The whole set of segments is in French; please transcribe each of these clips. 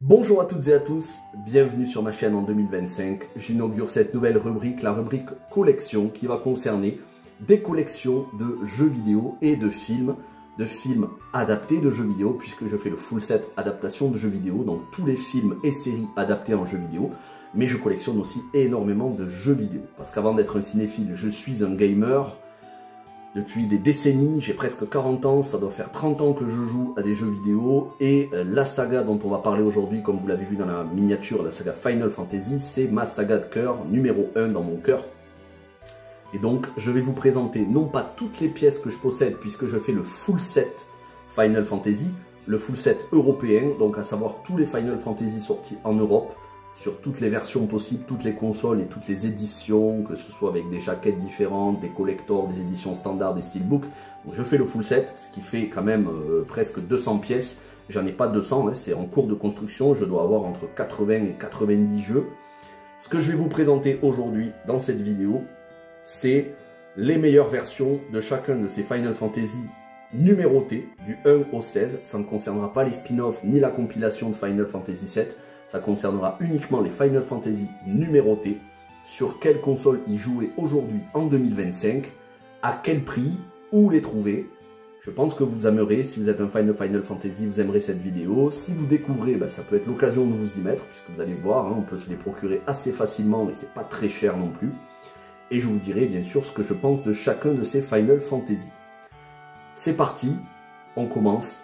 Bonjour à toutes et à tous, bienvenue sur ma chaîne en 2025. J'inaugure cette nouvelle rubrique, la rubrique collection, qui va concerner des collections de jeux vidéo et de films adaptés de jeux vidéo, puisque je fais le full set adaptation de jeux vidéo, donc tous les films et séries adaptés en jeux vidéo, mais je collectionne aussi énormément de jeux vidéo, parce qu'avant d'être un cinéphile, je suis un gamer. Depuis des décennies, j'ai presque 40 ans, ça doit faire 30 ans que je joue à des jeux vidéo, et la saga dont on va parler aujourd'hui, comme vous l'avez vu dans la miniature, la saga Final Fantasy, c'est ma saga de cœur, numéro 1 dans mon cœur. Et donc, je vais vous présenter non pas toutes les pièces que je possède, puisque je fais le full set Final Fantasy, le full set européen, donc à savoir tous les Final Fantasy sortis en Europe, sur toutes les versions possibles, toutes les consoles et toutes les éditions, que ce soit avec des jaquettes différentes, des collectors, des éditions standards, des steelbooks. Donc je fais le full set, ce qui fait quand même presque 200 pièces. J'en ai pas 200, hein, c'est en cours de construction, je dois avoir entre 80 et 90 jeux. Ce que je vais vous présenter aujourd'hui dans cette vidéo, c'est les meilleures versions de chacun de ces Final Fantasy numérotés, du 1 au 16. Ça ne concernera pas les spin-offs ni la compilation de Final Fantasy 7. Ça concernera uniquement les Final Fantasy numérotés, sur quelle console y jouer aujourd'hui en 2025, à quel prix, où les trouver. Je pense que vous aimerez, si vous êtes un fan de Final Fantasy, vous aimerez cette vidéo. Si vous découvrez, ça peut être l'occasion de vous y mettre, puisque vous allez voir, on peut se les procurer assez facilement, mais c'est pas très cher non plus. Et je vous dirai bien sûr ce que je pense de chacun de ces Final Fantasy. C'est parti, on commence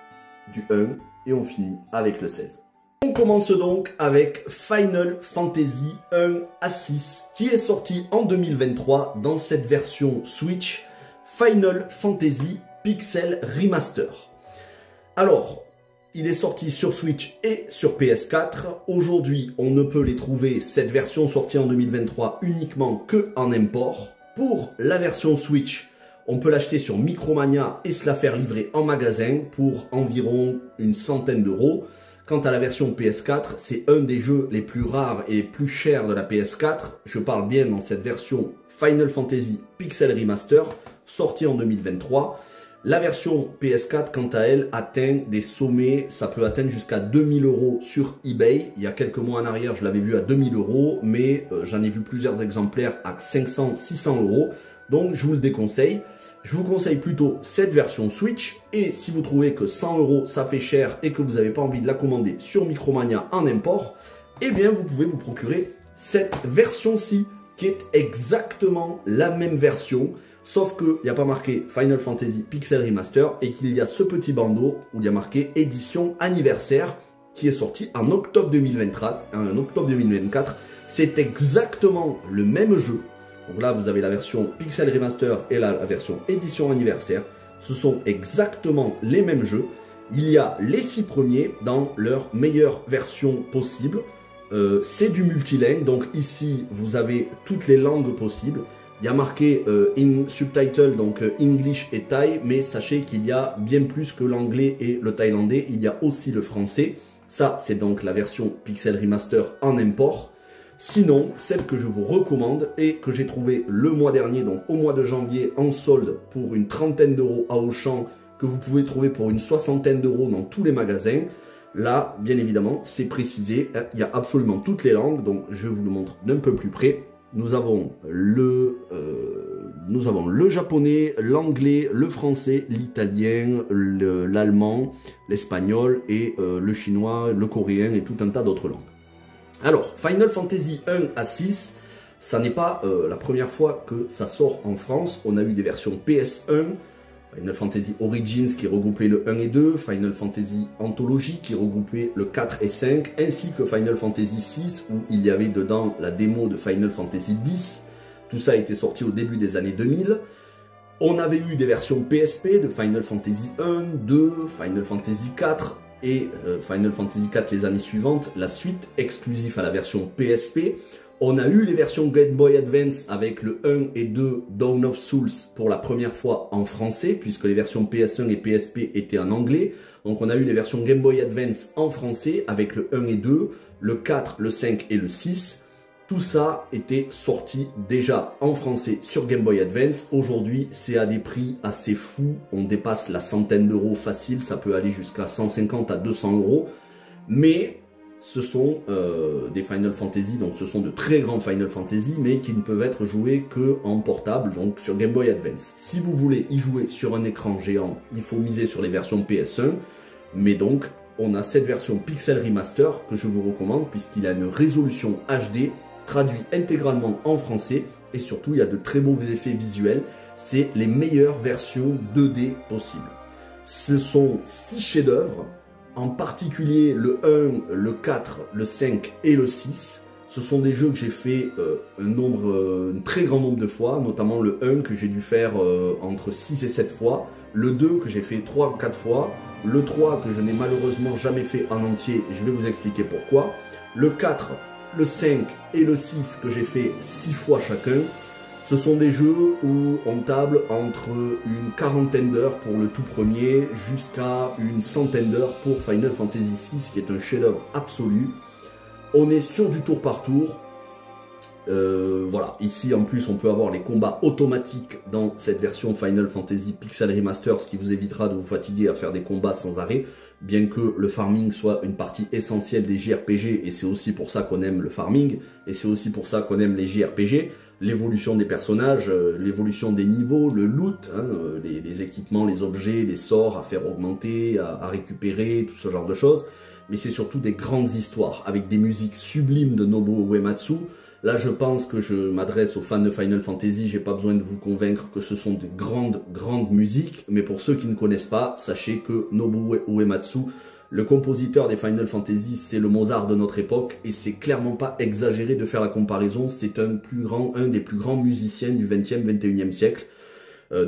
du 1 et on finit avec le 16. On commence donc avec Final Fantasy 1 à 6 qui est sorti en 2023 dans cette version Switch Final Fantasy Pixel Remaster. Alors, il est sorti sur Switch et sur PS4. Aujourd'hui, on ne peut les trouver, cette version sortie en 2023, uniquement que en import. Pour la version Switch, on peut l'acheter sur Micromania et se la faire livrer en magasin pour environ une centaine d'euros. Quant à la version PS4, c'est un des jeux les plus rares et plus chers de la PS4. Je parle bien dans cette version Final Fantasy Pixel Remaster, sortie en 2023. La version PS4, quant à elle, atteint des sommets. Ça peut atteindre jusqu'à 2000 € sur eBay. Il y a quelques mois en arrière, je l'avais vu à 2000 €, mais j'en ai vu plusieurs exemplaires à 500, 600 €. Donc, je vous le déconseille. Je vous conseille plutôt cette version Switch, et si vous trouvez que 100 € ça fait cher et que vous n'avez pas envie de la commander sur Micromania en import, eh bien vous pouvez vous procurer cette version-ci qui est exactement la même version, sauf qu'il n'y a pas marqué Final Fantasy Pixel Remaster et qu'il y a ce petit bandeau où il y a marqué édition anniversaire qui est sorti en octobre 2024. C'est exactement le même jeu. Donc là, vous avez la version Pixel Remaster et la version édition anniversaire. Ce sont exactement les mêmes jeux. Il y a les 6 premiers dans leur meilleure version possible. C'est du multilingue, donc ici, vous avez toutes les langues possibles. Il y a marqué in subtitle, donc English et Thaï, mais sachez qu'il y a bien plus que l'anglais et le thaïlandais. Il y a aussi le français. Ça, c'est donc la version Pixel Remaster en import. Sinon, celle que je vous recommande et que j'ai trouvée le mois dernier, donc au mois de janvier, en solde pour une trentaine d'euros à Auchan, que vous pouvez trouver pour une soixantaine d'euros dans tous les magasins. Là, bien évidemment, c'est précisé, il y a absolument toutes les langues, donc je vous le montre d'un peu plus près. Nous avons le japonais, l'anglais, le français, l'italien, l'allemand, l'espagnol et le chinois, le coréen et tout un tas d'autres langues. Alors, Final Fantasy 1 à 6, ça n'est pas la première fois que ça sort en France. On a eu des versions PS1, Final Fantasy Origins qui regroupait le 1 et 2, Final Fantasy Anthology qui regroupait le 4 et 5, ainsi que Final Fantasy 6 où il y avait dedans la démo de Final Fantasy 10. Tout ça a été sorti au début des années 2000. On avait eu des versions PSP de Final Fantasy 1, 2, Final Fantasy 4... et Final Fantasy 4 les années suivantes, la suite exclusive à la version PSP. On a eu les versions Game Boy Advance avec le 1 et 2 Dawn of Souls pour la première fois en français, puisque les versions PS1 et PSP étaient en anglais. Donc on a eu les versions Game Boy Advance en français avec le 1 et 2, le 4, le 5 et le 6. Tout ça était sorti déjà en français sur Game Boy Advance. Aujourd'hui, c'est à des prix assez fous. On dépasse la centaine d'euros facile. Ça peut aller jusqu'à 150 à 200 €. Mais ce sont des Final Fantasy, donc ce sont de très grands Final Fantasy, mais qui ne peuvent être joués que en portable, donc sur Game Boy Advance. Si vous voulez y jouer sur un écran géant, il faut miser sur les versions PS1, mais donc on a cette version Pixel Remaster que je vous recommande, puisqu'il a une résolution HD, traduit intégralement en français, et surtout il y a de très beaux effets visuels, c'est les meilleures versions 2D possibles. Ce sont 6 chefs-d'œuvre, en particulier le 1, le 4, le 5 et le 6. Ce sont des jeux que j'ai fait un très grand nombre de fois, notamment le 1 que j'ai dû faire entre 6 et 7 fois, le 2 que j'ai fait 3 ou 4 fois, le 3 que je n'ai malheureusement jamais fait en entier, et je vais vous expliquer pourquoi, le 4, le 5 et le 6 que j'ai fait 6 fois chacun. Ce sont des jeux où on table entre une quarantaine d'heures pour le tout premier jusqu'à une centaine d'heures pour Final Fantasy VI, qui est un chef-d'œuvre absolu. On est sur du tour par tour. Voilà, ici en plus on peut avoir les combats automatiques dans cette version Final Fantasy Pixel Remaster, ce qui vous évitera de vous fatiguer à faire des combats sans arrêt, bien que le farming soit une partie essentielle des JRPG, et c'est aussi pour ça qu'on aime le farming, et c'est aussi pour ça qu'on aime les JRPG. L'évolution des personnages, l'évolution des niveaux, le loot, hein, les équipements, les objets, les sorts à faire augmenter, à récupérer, tout ce genre de choses. Mais c'est surtout des grandes histoires, avec des musiques sublimes de Nobuo Uematsu. Là, je pense que je m'adresse aux fans de Final Fantasy, j'ai pas besoin de vous convaincre que ce sont de grandes musiques. Mais pour ceux qui ne connaissent pas, sachez que Nobuo Uematsu, le compositeur des Final Fantasy, c'est le Mozart de notre époque, et c'est clairement pas exagéré de faire la comparaison, c'est un des plus grands musiciens du 20e, 21e siècle.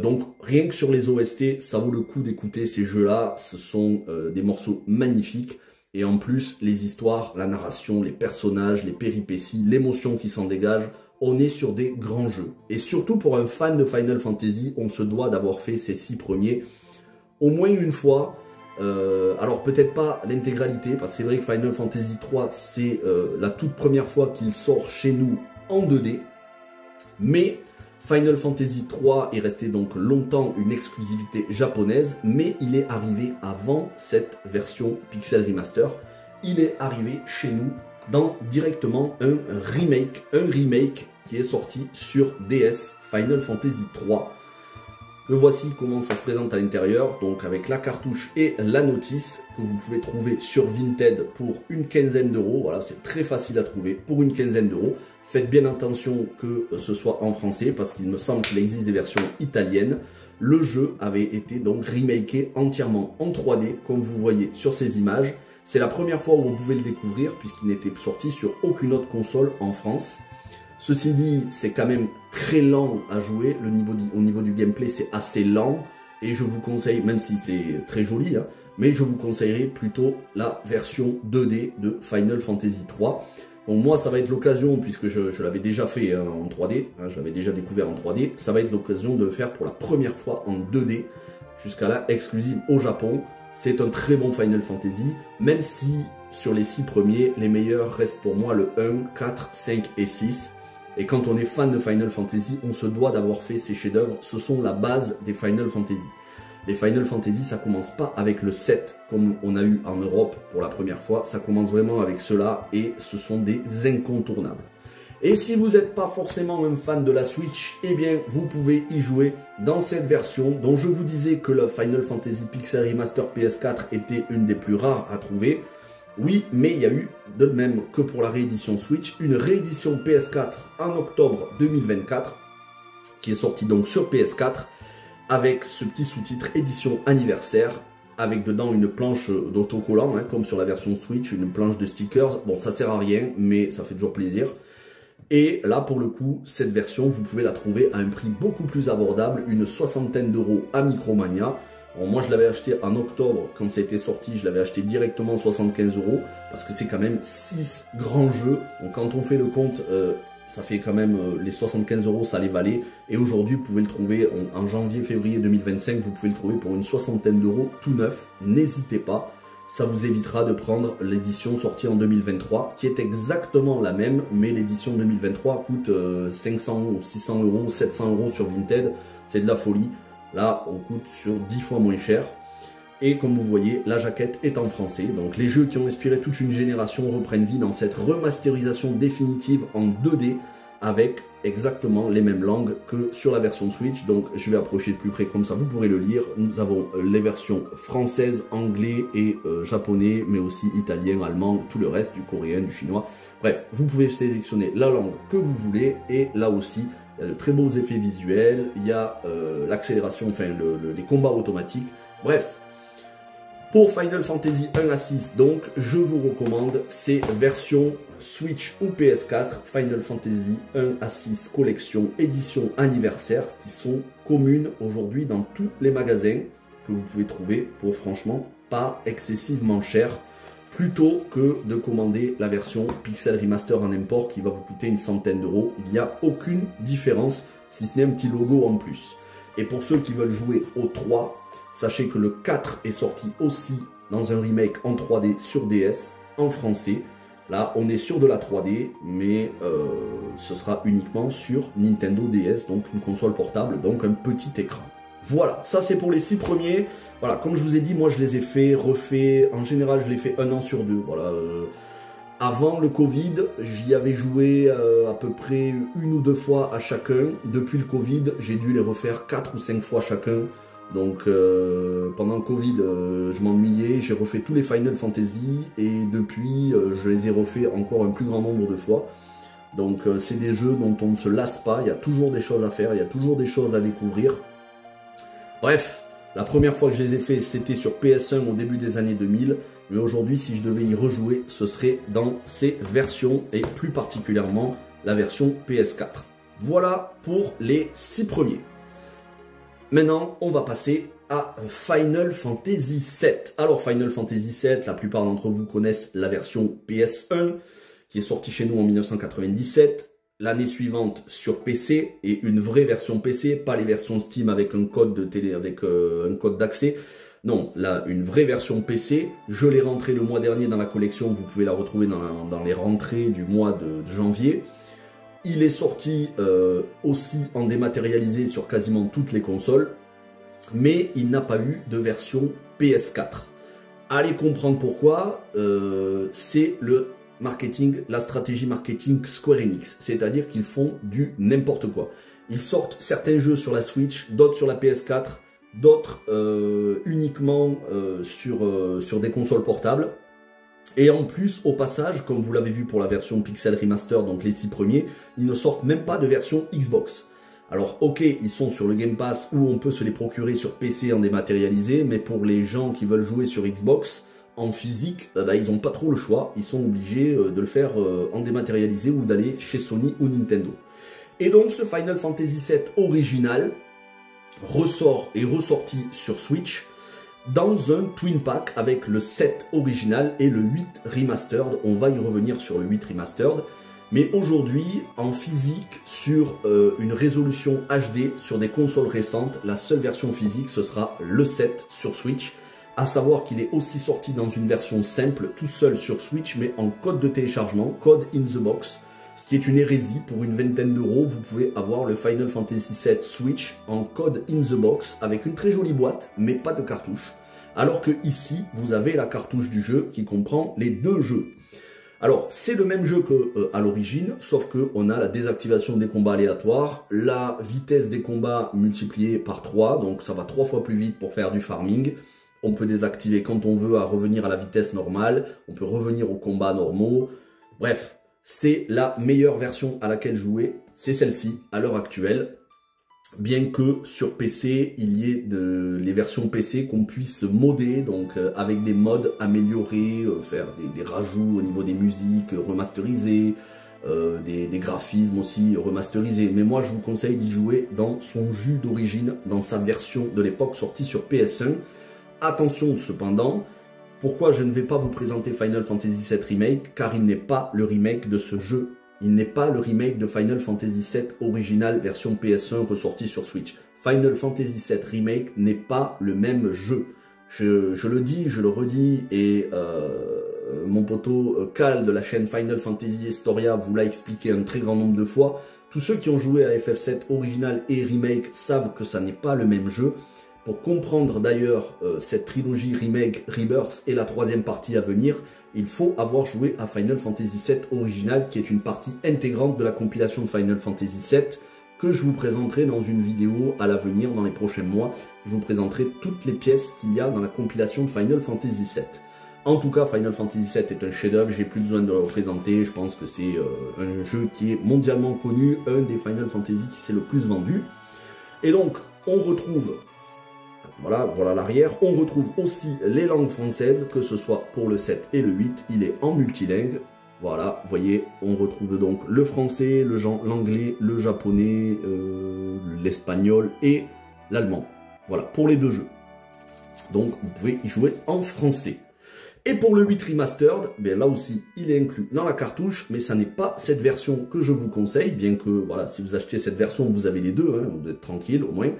Donc rien que sur les OST, ça vaut le coup d'écouter ces jeux-là, ce sont des morceaux magnifiques, et en plus les histoires, la narration, les personnages, les péripéties, l'émotion qui s'en dégage, on est sur des grands jeux. Et surtout pour un fan de Final Fantasy, on se doit d'avoir fait ces 6 premiers au moins une fois. Alors peut-être pas l'intégralité, parce que c'est vrai que Final Fantasy 3 c'est la toute première fois qu'il sort chez nous en 2D, mais Final Fantasy 3 est resté donc longtemps une exclusivité japonaise, mais il est arrivé avant cette version Pixel Remaster, il est arrivé chez nous dans directement un remake qui est sorti sur DS, Final Fantasy 3. Le voici comment ça se présente à l'intérieur, donc avec la cartouche et la notice que vous pouvez trouver sur Vinted pour une quinzaine d'euros. Voilà, c'est très facile à trouver pour une quinzaine d'euros. Faites bien attention que ce soit en français parce qu'il me semble qu'il existe des versions italiennes. Le jeu avait été donc remaké entièrement en 3D comme vous voyez sur ces images. C'est la première fois où on pouvait le découvrir puisqu'il n'était sorti sur aucune autre console en France. Ceci dit, c'est quand même très lent à jouer, au niveau du gameplay c'est assez lent, et je vous conseille, même si c'est très joli, hein, mais je vous conseillerais plutôt la version 2D de Final Fantasy 3. Donc moi ça va être l'occasion, puisque je l'avais déjà fait hein, en 3D, hein, je l'avais déjà découvert en 3D, ça va être l'occasion de le faire pour la première fois en 2D, jusqu'à là exclusive au Japon. C'est un très bon Final Fantasy, même si sur les 6 premiers, les meilleurs restent pour moi le 1, 4, 5 et 6. Et quand on est fan de Final Fantasy, on se doit d'avoir fait ces chefs-d'œuvre. Ce sont la base des Final Fantasy. Les Final Fantasy, ça commence pas avec le 7, comme on a eu en Europe pour la première fois. Ça commence vraiment avec cela, et ce sont des incontournables. Et si vous n'êtes pas forcément un fan de la Switch, eh bien, vous pouvez y jouer dans cette version, dont je vous disais que le Final Fantasy Pixel Remaster PS4 était une des plus rares à trouver. Oui, mais il y a eu, de même que pour la réédition Switch, une réédition PS4 en octobre 2024, qui est sortie donc sur PS4, avec ce petit sous-titre édition anniversaire, avec dedans une planche d'autocollant, hein, comme sur la version Switch, une planche de stickers. Bon, ça sert à rien, mais ça fait toujours plaisir. Et là, pour le coup, cette version, vous pouvez la trouver à un prix beaucoup plus abordable, une soixantaine d'euros à Micromania. Bon, moi, je l'avais acheté en octobre, quand ça a été sorti, je l'avais acheté directement 75 €, parce que c'est quand même 6 grands jeux. Donc, quand on fait le compte, ça fait quand même les 75 €, ça les valait. Et aujourd'hui, vous pouvez le trouver en janvier-février 2025, vous pouvez le trouver pour une soixantaine d'euros tout neuf. N'hésitez pas, ça vous évitera de prendre l'édition sortie en 2023, qui est exactement la même, mais l'édition 2023 coûte 500 ou 600 €, 700 € sur Vinted. C'est de la folie. Là, on coûte sur 10 fois moins cher. Et comme vous voyez, la jaquette est en français. Donc les jeux qui ont inspiré toute une génération reprennent vie dans cette remasterisation définitive en 2D avec exactement les mêmes langues que sur la version Switch. Donc je vais approcher de plus près comme ça, vous pourrez le lire. Nous avons les versions françaises, anglais et japonais, mais aussi italien, allemand, tout le reste, du coréen, du chinois. Bref, vous pouvez sélectionner la langue que vous voulez et là aussi, il y a de très beaux effets visuels, il y a l'accélération, enfin les combats automatiques. Bref, pour Final Fantasy 1 à 6, donc, je vous recommande ces versions Switch ou PS4, Final Fantasy 1 à 6 collection édition anniversaire, qui sont communes aujourd'hui dans tous les magasins que vous pouvez trouver pour franchement pas excessivement cher, plutôt que de commander la version Pixel Remaster en import qui va vous coûter une centaine d'euros. Il n'y a aucune différence, si ce n'est un petit logo en plus. Et pour ceux qui veulent jouer au 3, sachez que le 4 est sorti aussi dans un remake en 3D sur DS, en français. Là, on est sur de la 3D, mais ce sera uniquement sur Nintendo DS, donc une console portable, donc un petit écran. Voilà, ça c'est pour les 6 premiers. Voilà, comme je vous ai dit, moi je les ai fait, refait, en général je les fais 1 an sur 2. Voilà. Avant le Covid, j'y avais joué à peu près 1 ou 2 fois à chacun. Depuis le Covid, j'ai dû les refaire 4 ou 5 fois chacun. Donc pendant le Covid, je m'ennuyais, j'ai refait tous les Final Fantasy et depuis, je les ai refaits encore un plus grand nombre de fois. Donc c'est des jeux dont on ne se lasse pas, il y a toujours des choses à faire, il y a toujours des choses à découvrir. Bref, la première fois que je les ai fait, c'était sur PS1 au début des années 2000. Mais aujourd'hui, si je devais y rejouer, ce serait dans ces versions et plus particulièrement la version PS4. Voilà pour les 6 premiers. Maintenant, on va passer à Final Fantasy VII. Alors, Final Fantasy VII, la plupart d'entre vous connaissent la version PS1, qui est sortie chez nous en 1997. L'année suivante sur PC, et une vraie version PC, pas les versions Steam avec un code de télé, avec un code d'accès. Non, là, une vraie version PC. Je l'ai rentrée le mois dernier dans la collection. Vous pouvez la retrouver dans les rentrées du mois de janvier. Il est sorti aussi en dématérialisé sur quasiment toutes les consoles, mais il n'a pas eu de version PS4. Allez comprendre pourquoi, c'est le marketing, la stratégie marketing Square Enix, c'est-à-dire qu'ils font du n'importe quoi. Ils sortent certains jeux sur la Switch, d'autres sur la PS4, d'autres uniquement sur des consoles portables. Et en plus, au passage, comme vous l'avez vu pour la version Pixel Remaster, donc les 6 premiers, ils ne sortent même pas de version Xbox. Alors ok, ils sont sur le Game Pass où on peut se les procurer sur PC en dématérialisé, mais pour les gens qui veulent jouer sur Xbox, en physique, ils n'ont pas trop le choix, ils sont obligés de le faire en dématérialisé ou d'aller chez Sony ou Nintendo. Et donc ce Final Fantasy VII original ressort et ressorti sur Switch, dans un Twin Pack avec le 7 original et le 8 Remastered. On va y revenir sur le 8 Remastered. Mais aujourd'hui, en physique, sur une résolution HD, sur des consoles récentes, la seule version physique, ce sera le 7 sur Switch. À savoir qu'il est aussi sorti dans une version simple, tout seul sur Switch, mais en code de téléchargement, code in the box. Ce qui est une hérésie, pour une vingtaine d'euros, vous pouvez avoir le Final Fantasy VII Switch en code in the box, avec une très jolie boîte, mais pas de cartouche. Alors que ici, vous avez la cartouche du jeu qui comprend les 2 jeux. Alors, c'est le même jeu qu'à l'origine, sauf qu'on a la désactivation des combats aléatoires, la vitesse des combats multipliée par 3, donc ça va 3 fois plus vite pour faire du farming. On peut désactiver quand on veut à revenir à la vitesse normale, on peut revenir aux combats normaux. Bref, c'est la meilleure version à laquelle jouer, c'est celle-ci à l'heure actuelle. Bien que sur PC, il y ait les versions PC qu'on puisse modder, donc avec des mods améliorés, faire des rajouts au niveau des musiques remasterisées, des graphismes aussi remasterisés. Mais moi, je vous conseille d'y jouer dans son jus d'origine, dans sa version de l'époque sortie sur PS1. Attention cependant, pourquoi je ne vais pas vous présenter Final Fantasy VII Remake? Car il n'est pas le remake de ce jeu. Il n'est pas le remake de Final Fantasy VII original version PS1 ressorti sur Switch. Final Fantasy VII Remake n'est pas le même jeu. Je le dis, je le redis, et mon poteau Cal de la chaîne Final Fantasy Historia vous l'a expliqué un très grand nombre de fois. Tous ceux qui ont joué à FF7 original et remake savent que ça n'est pas le même jeu. Pour comprendre d'ailleurs cette trilogie Remake, Rebirth et la troisième partie à venir, il faut avoir joué à Final Fantasy VII original, qui est une partie intégrante de la compilation de Final Fantasy VII, que je vous présenterai dans une vidéo à l'avenir, dans les prochains mois. Je vous présenterai toutes les pièces qu'il y a dans la compilation de Final Fantasy VII. En tout cas, Final Fantasy VII est un chef-d'œuvre, j'ai plus besoin de le présenter, je pense que c'est un jeu qui est mondialement connu, un des Final Fantasy qui s'est le plus vendu. Et donc, on retrouve... Voilà l'arrière. On retrouve aussi les langues françaises, que ce soit pour le 7 et le 8. Il est en multilingue. Voilà, vous voyez, on retrouve donc le français, l'anglais, le japonais, l'espagnol et l'allemand. Voilà, pour les deux jeux. Donc, vous pouvez y jouer en français. Et pour le 8 Remastered, bien là aussi, il est inclus dans la cartouche, mais ça n'est pas cette version que je vous conseille, bien que, voilà, si vous achetez cette version, vous avez les deux, hein, vous êtes tranquille au moins.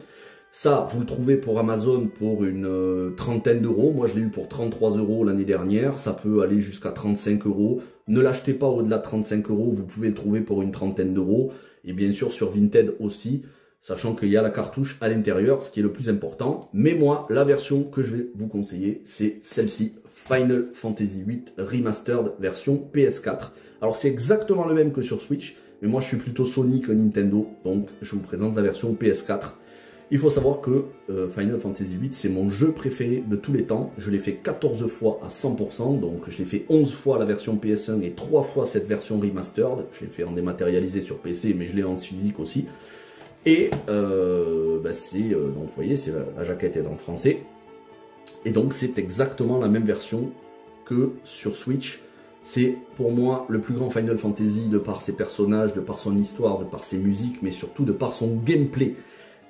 Ça, vous le trouvez pour Amazon pour une trentaine d'euros. Moi, je l'ai eu pour 33 € l'année dernière. Ça peut aller jusqu'à 35 €. Ne l'achetez pas au-delà de 35 €. Vous pouvez le trouver pour une trentaine d'euros. Et bien sûr, sur Vinted aussi, sachant qu'il y a la cartouche à l'intérieur, ce qui est le plus important. Mais moi, la version que je vais vous conseiller, c'est celle-ci. Final Fantasy VIII Remastered version PS4. Alors, c'est exactement le même que sur Switch. Mais moi, je suis plutôt Sony que Nintendo. Donc, je vous présente la version PS4. Il faut savoir que Final Fantasy VIII, c'est mon jeu préféré de tous les temps. Je l'ai fait 14 fois à 100%, donc je l'ai fait 11 fois la version PS1 et 3 fois cette version remastered. Je l'ai fait en dématérialisé sur PC, mais je l'ai en physique aussi. Et donc vous voyez, la jaquette est en français. Et donc c'est exactement la même version que sur Switch. C'est pour moi le plus grand Final Fantasy de par ses personnages, de par son histoire, de par ses musiques, mais surtout de par son gameplay.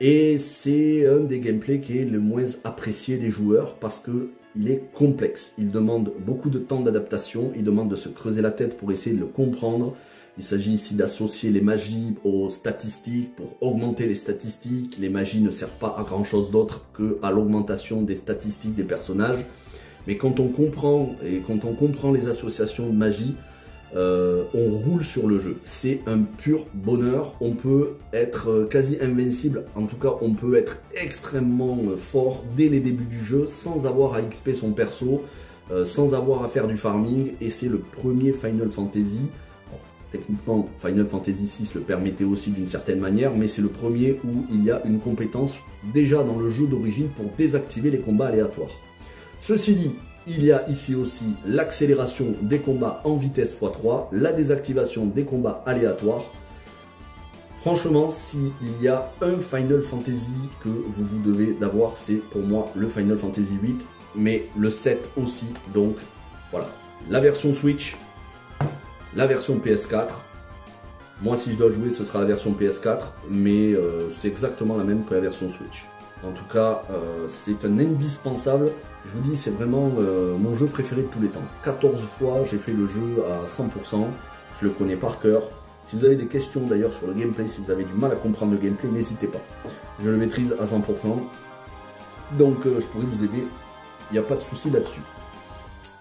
Et c'est un des gameplays qui est le moins apprécié des joueurs parce qu'il est complexe. Il demande beaucoup de temps d'adaptation, il demande de se creuser la tête pour essayer de le comprendre. Il s'agit ici d'associer les magies aux statistiques pour augmenter les statistiques. Les magies ne servent pas à grand chose d'autre qu'à l'augmentation des statistiques des personnages. Mais quand on comprend les associations de magie, on roule sur le jeu. C'est un pur bonheur. On peut être quasi invincible. En tout cas, on peut être extrêmement fort dès les débuts du jeu sans avoir à XP son perso, sans avoir à faire du farming. Et c'est le premier Final Fantasy. Alors, techniquement, Final Fantasy VI le permettait aussi d'une certaine manière, mais c'est le premier où il y a une compétence déjà dans le jeu d'origine pour désactiver les combats aléatoires. Ceci dit, il y a ici aussi l'accélération des combats en vitesse x3, la désactivation des combats aléatoires. Franchement, s'il y a un Final Fantasy que vous devez d'avoir, c'est pour moi le Final Fantasy VIII, mais le 7 aussi. Donc voilà, la version Switch, la version PS4. Moi, si je dois jouer, ce sera la version PS4, mais c'est exactement la même que la version Switch. En tout cas, c'est un indispensable. Je vous dis, c'est vraiment mon jeu préféré de tous les temps. 14 fois, j'ai fait le jeu à 100%. Je le connais par cœur. Si vous avez des questions d'ailleurs sur le gameplay, si vous avez du mal à comprendre le gameplay, n'hésitez pas. Je le maîtrise à 100%. Donc, je pourrais vous aider. Il n'y a pas de souci là-dessus.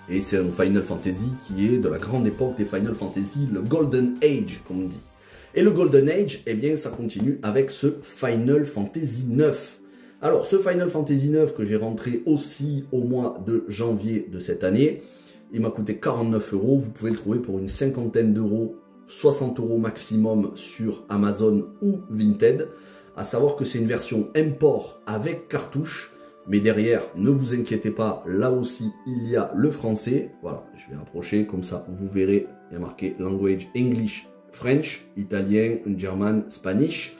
Et c'est un Final Fantasy qui est de la grande époque des Final Fantasy, le Golden Age, comme on dit. Et le Golden Age, eh bien, ça continue avec ce Final Fantasy 9. Alors, ce Final Fantasy 9 que j'ai rentré aussi au mois de janvier de cette année, il m'a coûté 49 €. Vous pouvez le trouver pour une cinquantaine d'euros, 60 € maximum sur Amazon ou Vinted. À savoir que c'est une version import avec cartouche, mais derrière, ne vous inquiétez pas, là aussi, il y a le français. Voilà, je vais approcher, comme ça, vous verrez, il y a marqué Language English, French, Italien, German, Spanish.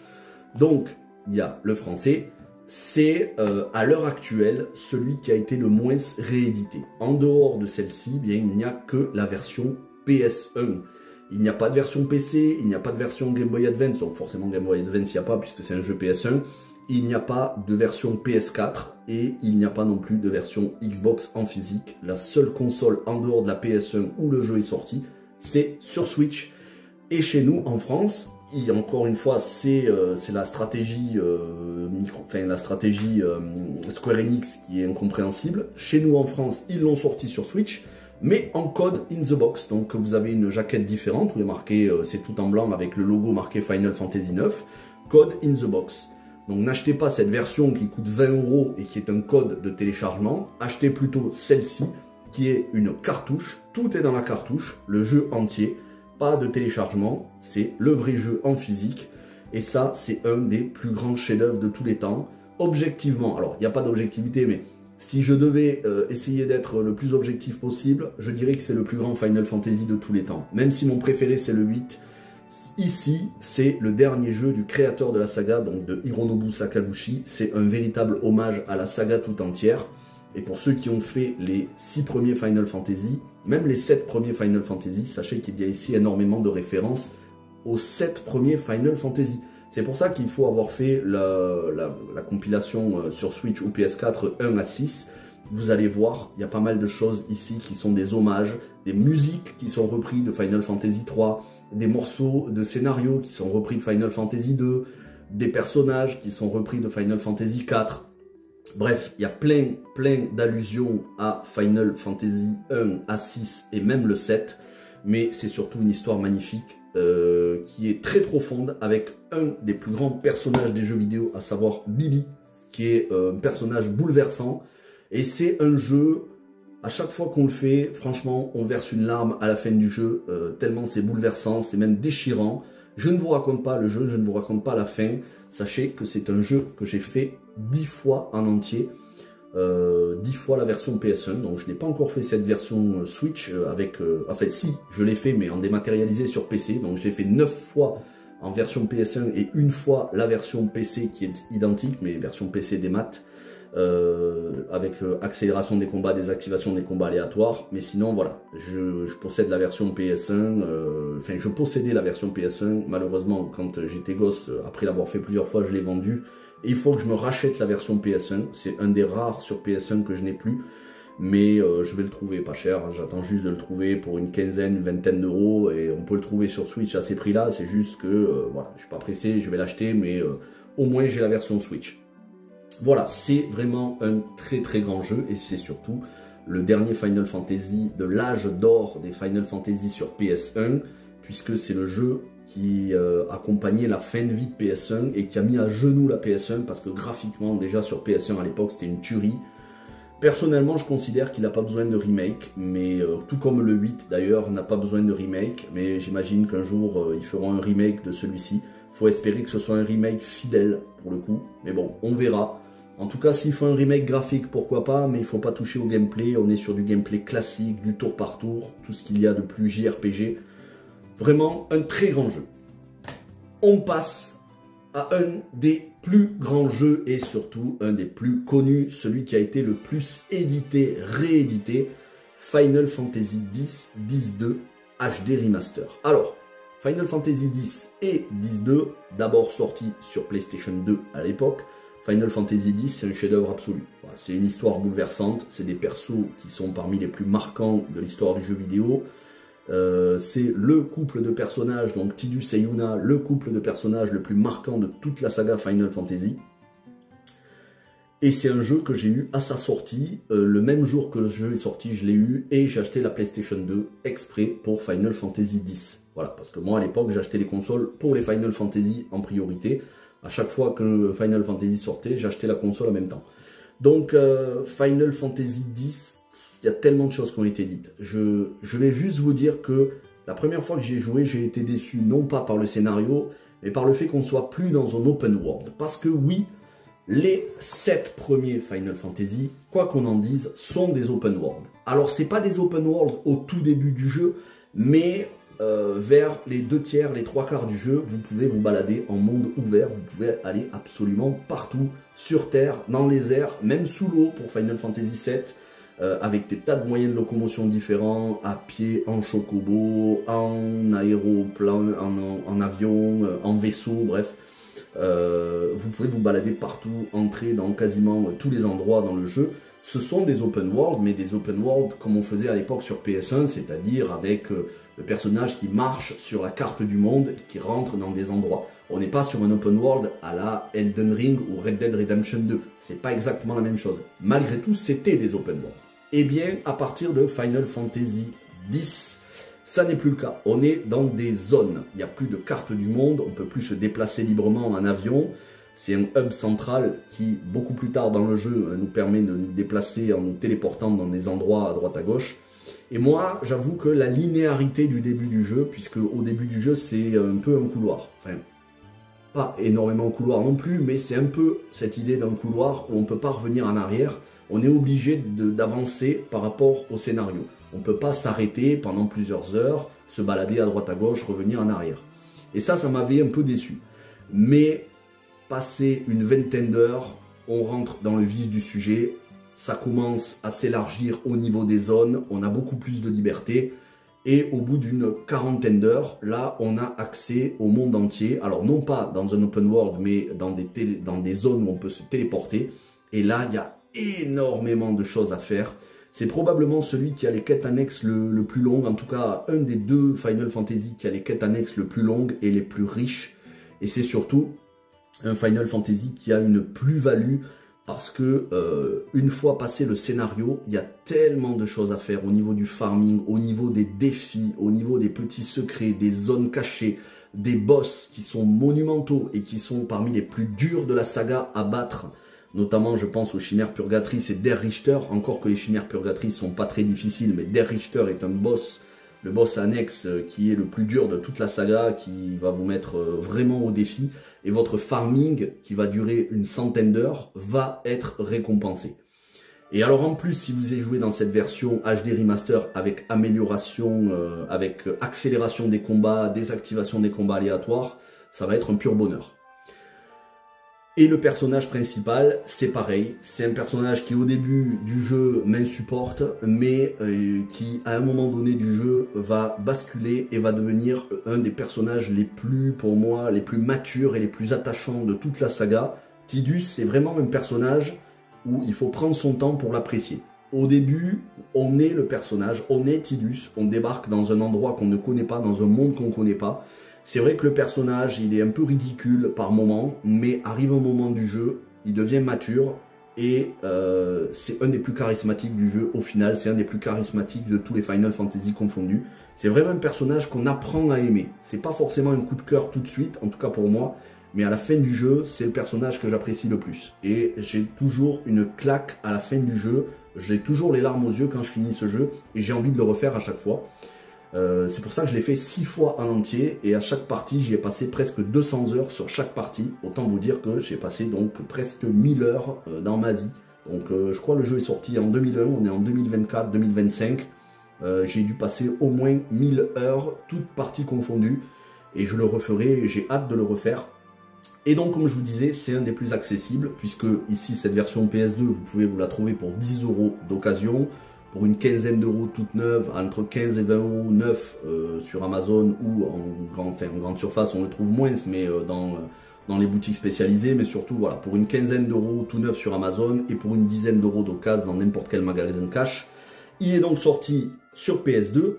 Donc, il y a le français. C'est à l'heure actuelle celui qui a été le moins réédité. En dehors de celle-ci, bien il n'y a que la version PS1. Il n'y a pas de version PC, il n'y a pas de version Game Boy Advance, donc forcément Game Boy Advance il n'y a pas puisque c'est un jeu PS1. Il n'y a pas de version PS4 et il n'y a pas non plus de version Xbox en physique. La seule console en dehors de la PS1 où le jeu est sorti, c'est sur Switch. Et chez nous, en France, encore une fois, c'est la stratégie, Square Enix qui est incompréhensible. Chez nous en France, ils l'ont sorti sur Switch, mais en code in the box. Donc vous avez une jaquette différente où il est marqué, c'est tout en blanc avec le logo marqué Final Fantasy 9, code in the box. Donc n'achetez pas cette version qui coûte 20 € et qui est un code de téléchargement. Achetez plutôt celle-ci qui est une cartouche. Tout est dans la cartouche, le jeu entier. Pas de téléchargement, c'est le vrai jeu en physique. Et ça, c'est un des plus grands chefs-d'œuvre de tous les temps. Objectivement, alors il n'y a pas d'objectivité, mais si je devais essayer d'être le plus objectif possible, je dirais que c'est le plus grand Final Fantasy de tous les temps. Même si mon préféré c'est le 8, ici c'est le dernier jeu du créateur de la saga, donc de Hironobu Sakaguchi. C'est un véritable hommage à la saga tout entière. Et pour ceux qui ont fait les 6 premiers Final Fantasy, même les 7 premiers Final Fantasy, sachez qu'il y a ici énormément de références aux 7 premiers Final Fantasy. C'est pour ça qu'il faut avoir fait la compilation sur Switch ou PS4 1 à 6. Vous allez voir, il y a pas mal de choses ici qui sont des hommages, des musiques qui sont reprises de Final Fantasy 3, des morceaux de scénario qui sont repris de Final Fantasy 2, des personnages qui sont repris de Final Fantasy 4. Bref, il y a plein d'allusions à Final Fantasy 1 à 6 et même le 7. Mais c'est surtout une histoire magnifique qui est très profonde avec un des plus grands personnages des jeux vidéo, à savoir Bibi, qui est un personnage bouleversant. Et c'est un jeu, à chaque fois qu'on le fait, franchement, on verse une larme à la fin du jeu, tellement c'est bouleversant, c'est même déchirant. Je ne vous raconte pas le jeu, je ne vous raconte pas la fin. Sachez que c'est un jeu que j'ai fait 10 fois en entier. 10 fois la version PS1, donc je n'ai pas encore fait cette version Switch avec... en fait si, je l'ai fait mais en dématérialisé sur PC, donc je l'ai fait 9 fois en version PS1 et une fois la version PC qui est identique, mais version PC des maths, avec accélération des combats, désactivation des combats aléatoires. Mais sinon voilà, je possède la version PS1, enfin je possédais la version PS1, malheureusement quand j'étais gosse, après l'avoir fait plusieurs fois, je l'ai vendue. Et il faut que je me rachète la version PS1, c'est un des rares sur PS1 que je n'ai plus. Mais je vais le trouver pas cher, hein. J'attends juste de le trouver pour une quinzaine, une vingtaine d'euros. Et on peut le trouver sur Switch à ces prix-là, c'est juste que voilà, je suis pas pressé, je vais l'acheter, mais au moins j'ai la version Switch. Voilà, c'est vraiment un très grand jeu et c'est surtout le dernier Final Fantasy de l'âge d'or des Final Fantasy sur PS1, puisque c'est le jeu qui accompagnait la fin de vie de PS1 et qui a mis à genoux la PS1 parce que graphiquement, déjà sur PS1 à l'époque, c'était une tuerie. Personnellement, je considère qu'il n'a pas besoin de remake, mais tout comme le 8 d'ailleurs n'a pas besoin de remake, mais j'imagine qu'un jour ils feront un remake de celui-ci. Faut espérer que ce soit un remake fidèle pour le coup, mais bon, on verra. En tout cas, s'il faut un remake graphique, pourquoi pas, mais il ne faut pas toucher au gameplay. On est sur du gameplay classique, du tour par tour, tout ce qu'il y a de plus JRPG. Vraiment un très grand jeu. On passe à un des plus grands jeux et surtout un des plus connus, celui qui a été le plus édité, réédité, Final Fantasy X, X-2 HD Remaster. Alors, Final Fantasy X et X-2, d'abord sorti sur PlayStation 2 à l'époque. Final Fantasy X, c'est un chef-d'œuvre absolu. Voilà, c'est une histoire bouleversante, c'est des persos qui sont parmi les plus marquants de l'histoire du jeu vidéo. C'est le couple de personnages, donc Tidus et Yuna, le couple de personnages le plus marquant de toute la saga Final Fantasy. Et c'est un jeu que j'ai eu à sa sortie, le même jour que le jeu est sorti, je l'ai eu, et j'ai acheté la PlayStation 2 exprès pour Final Fantasy X. Voilà, parce que moi à l'époque, j'achetais les consoles pour les Final Fantasy en priorité. À chaque fois que Final Fantasy sortait, j'achetais la console en même temps. Donc Final Fantasy X, il y a tellement de choses qui ont été dites. Je vais juste vous dire que la première fois que j'ai joué, j'ai été déçu, non pas par le scénario, mais par le fait qu'on soit plus dans un open world. Parce que oui, les 7 premiers Final Fantasy, quoi qu'on en dise, sont des open world. Alors c'est pas des open world au tout début du jeu, mais vers les 2 tiers, les 3 quarts du jeu, vous pouvez vous balader en monde ouvert, vous pouvez aller absolument partout, sur Terre, dans les airs, même sous l'eau pour Final Fantasy VII, avec des tas de moyens de locomotion différents, à pied, en chocobo, en aéroplan, en avion, en vaisseau, bref. Vous pouvez vous balader partout, entrer dans quasiment tous les endroits dans le jeu. Ce sont des open world, mais des open world comme on faisait à l'époque sur PS1, c'est-à-dire avec le personnage qui marche sur la carte du monde et qui rentre dans des endroits. On n'est pas sur un open world à la Elden Ring ou Red Dead Redemption 2. C'est pas exactement la même chose. Malgré tout, c'était des open world. Eh bien, à partir de Final Fantasy X, ça n'est plus le cas. On est dans des zones. Il n'y a plus de carte du monde. On ne peut plus se déplacer librement en avion. C'est un hub central qui, beaucoup plus tard dans le jeu, nous permet de nous déplacer en nous téléportant dans des endroits à droite à gauche. Et moi, j'avoue que la linéarité du début du jeu, puisque au début du jeu, c'est un peu un couloir. Enfin, pas énormément un couloir non plus, mais c'est un peu cette idée d'un couloir où on ne peut pas revenir en arrière. On est obligé d'avancer par rapport au scénario. On ne peut pas s'arrêter pendant plusieurs heures, se balader à droite à gauche, revenir en arrière. Et ça m'avait un peu déçu. Mais, passé une vingtaine d'heures, on rentre dans le vif du sujet. Ça commence à s'élargir au niveau des zones, on a beaucoup plus de liberté. Et au bout d'une quarantaine d'heures, là, on a accès au monde entier. Alors, non pas dans un open world, mais dans des zones où on peut se téléporter. Et là, il y a énormément de choses à faire. C'est probablement celui qui a les quêtes annexes le plus longues. En tout cas, un des deux Final Fantasy qui a les quêtes annexes le plus longues et les plus riches. Et c'est surtout un Final Fantasy qui a une plus-value. Parce que une fois passé le scénario, il y a tellement de choses à faire au niveau du farming, au niveau des défis, au niveau des petits secrets, des zones cachées, des boss qui sont monumentaux et qui sont parmi les plus durs de la saga à battre. Notamment, je pense aux chimères purgatrices et Der Richter, encore que les chimères purgatrices sont pas très difficiles, mais Der Richter est un boss, le boss annexe qui est le plus dur de toute la saga, qui va vous mettre vraiment au défi. Et votre farming, qui va durer une centaine d'heures, va être récompensé. Et alors en plus, si vous avez joué dans cette version HD Remaster avec amélioration, avec accélération des combats, désactivation des combats aléatoires, ça va être un pur bonheur. Et le personnage principal, c'est pareil, c'est un personnage qui au début du jeu m'insupporte, mais qui à un moment donné du jeu va basculer et va devenir un des personnages les plus, pour moi, les plus matures et les plus attachants de toute la saga. Tidus, c'est vraiment un personnage où il faut prendre son temps pour l'apprécier. Au début, on est le personnage, on est Tidus, on débarque dans un endroit qu'on ne connaît pas, dans un monde qu'on ne connaît pas. C'est vrai que le personnage, il est un peu ridicule par moment, mais arrive un moment du jeu, il devient mature et c'est un des plus charismatiques du jeu au final, c'est un des plus charismatiques de tous les Final Fantasy confondus. C'est vraiment un personnage qu'on apprend à aimer. C'est pas forcément un coup de cœur tout de suite, en tout cas pour moi, mais à la fin du jeu, c'est le personnage que j'apprécie le plus. Et j'ai toujours une claque à la fin du jeu, j'ai toujours les larmes aux yeux quand je finis ce jeu et j'ai envie de le refaire à chaque fois. C'est pour ça que je l'ai fait 6 fois en entier et à chaque partie j'y ai passé presque 200 heures sur chaque partie. Autant vous dire que j'ai passé donc presque 1000 heures dans ma vie. Donc je crois que le jeu est sorti en 2001, on est en 2024-2025. J'ai dû passer au moins 1000 heures, toutes parties confondues. Et je le referai, j'ai hâte de le refaire. Et donc comme je vous disais, c'est un des plus accessibles puisque ici cette version PS2, vous pouvez vous la trouver pour 10 € d'occasion. Pour une quinzaine d'euros toute neuve, entre 15 et 20 € neuf sur Amazon ou en grande surface, on le trouve moins, mais dans les boutiques spécialisées. Mais surtout, voilà, pour une quinzaine d'euros tout neuf sur Amazon et pour une dizaine d'euros d'occasion dans n'importe quel magasin cash. Il est donc sorti sur PS2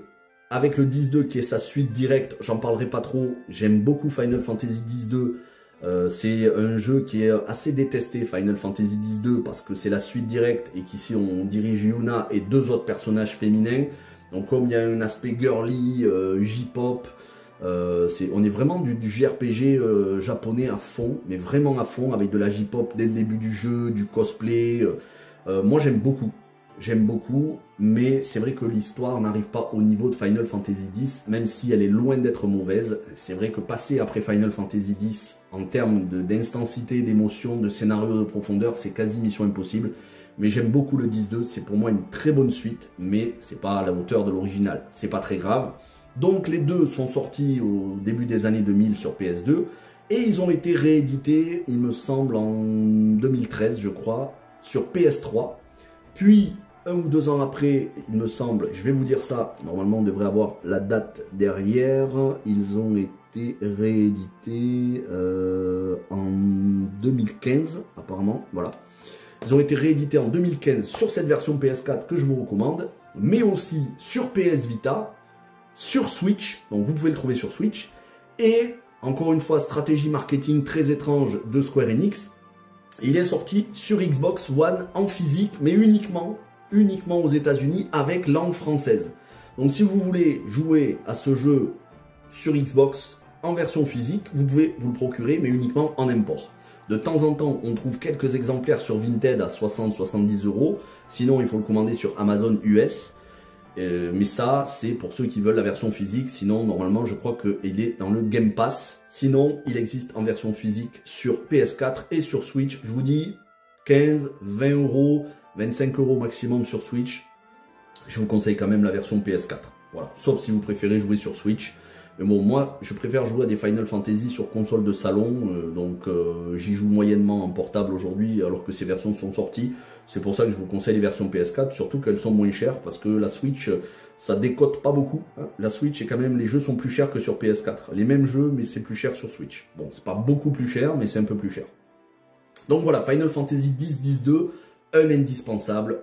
avec le X-2 qui est sa suite directe. J'en parlerai pas trop, j'aime beaucoup Final Fantasy X-2. C'est un jeu qui est assez détesté, Final Fantasy X-2, parce que c'est la suite directe et qu'ici on dirige Yuna et 2 autres personnages féminins. Donc comme il y a un aspect girly, J-pop, on est vraiment du JRPG japonais à fond, mais vraiment à fond, avec de la J-pop dès le début du jeu, du cosplay. Moi j'aime beaucoup, mais c'est vrai que l'histoire n'arrive pas au niveau de Final Fantasy X, même si elle est loin d'être mauvaise. C'est vrai que passer après Final Fantasy X, en termes d'intensité, d'émotion, de scénario, de profondeur, c'est quasi mission impossible. Mais j'aime beaucoup le X-2, c'est pour moi une très bonne suite, mais c'est pas à la hauteur de l'original, c'est pas très grave. Donc les deux sont sortis au début des années 2000 sur PS2, et ils ont été réédités, il me semble, en 2013, je crois, sur PS3. Puis, 1 ou 2 ans après, il me semble, je vais vous dire ça, normalement on devrait avoir la date derrière, ils ont été réédités en 2015, apparemment, voilà. Ils ont été réédités en 2015 sur cette version PS4 que je vous recommande, mais aussi sur PS Vita, sur Switch, donc vous pouvez le trouver sur Switch, et encore une fois, stratégie marketing très étrange de Square Enix, il est sorti sur Xbox One en physique, mais uniquement aux États-Unis avec langue française. Donc si vous voulez jouer à ce jeu sur Xbox en version physique, vous pouvez vous le procurer, mais uniquement en import. De temps en temps, on trouve quelques exemplaires sur Vinted à 60-70 €. Sinon, il faut le commander sur Amazon US. Mais ça, c'est pour ceux qui veulent la version physique. Sinon, normalement, je crois qu'il est dans le Game Pass. Sinon, il existe en version physique sur PS4 et sur Switch. Je vous dis 15, 20 €, 25 € maximum sur Switch. Je vous conseille quand même la version PS4. Voilà. Sauf si vous préférez jouer sur Switch. Mais bon, moi, je préfère jouer à des Final Fantasy sur console de salon. J'y joue moyennement en portable aujourd'hui, alors que ces versions sont sorties. C'est pour ça que je vous conseille les versions PS4, surtout qu'elles sont moins chères, parce que la Switch, ça décote pas beaucoup. Hein. La Switch, et quand même, les jeux sont plus chers que sur PS4. Les mêmes jeux, mais c'est plus cher sur Switch. Bon, c'est pas beaucoup plus cher, mais c'est un peu plus cher. Donc voilà, Final Fantasy X-2, un indispensable,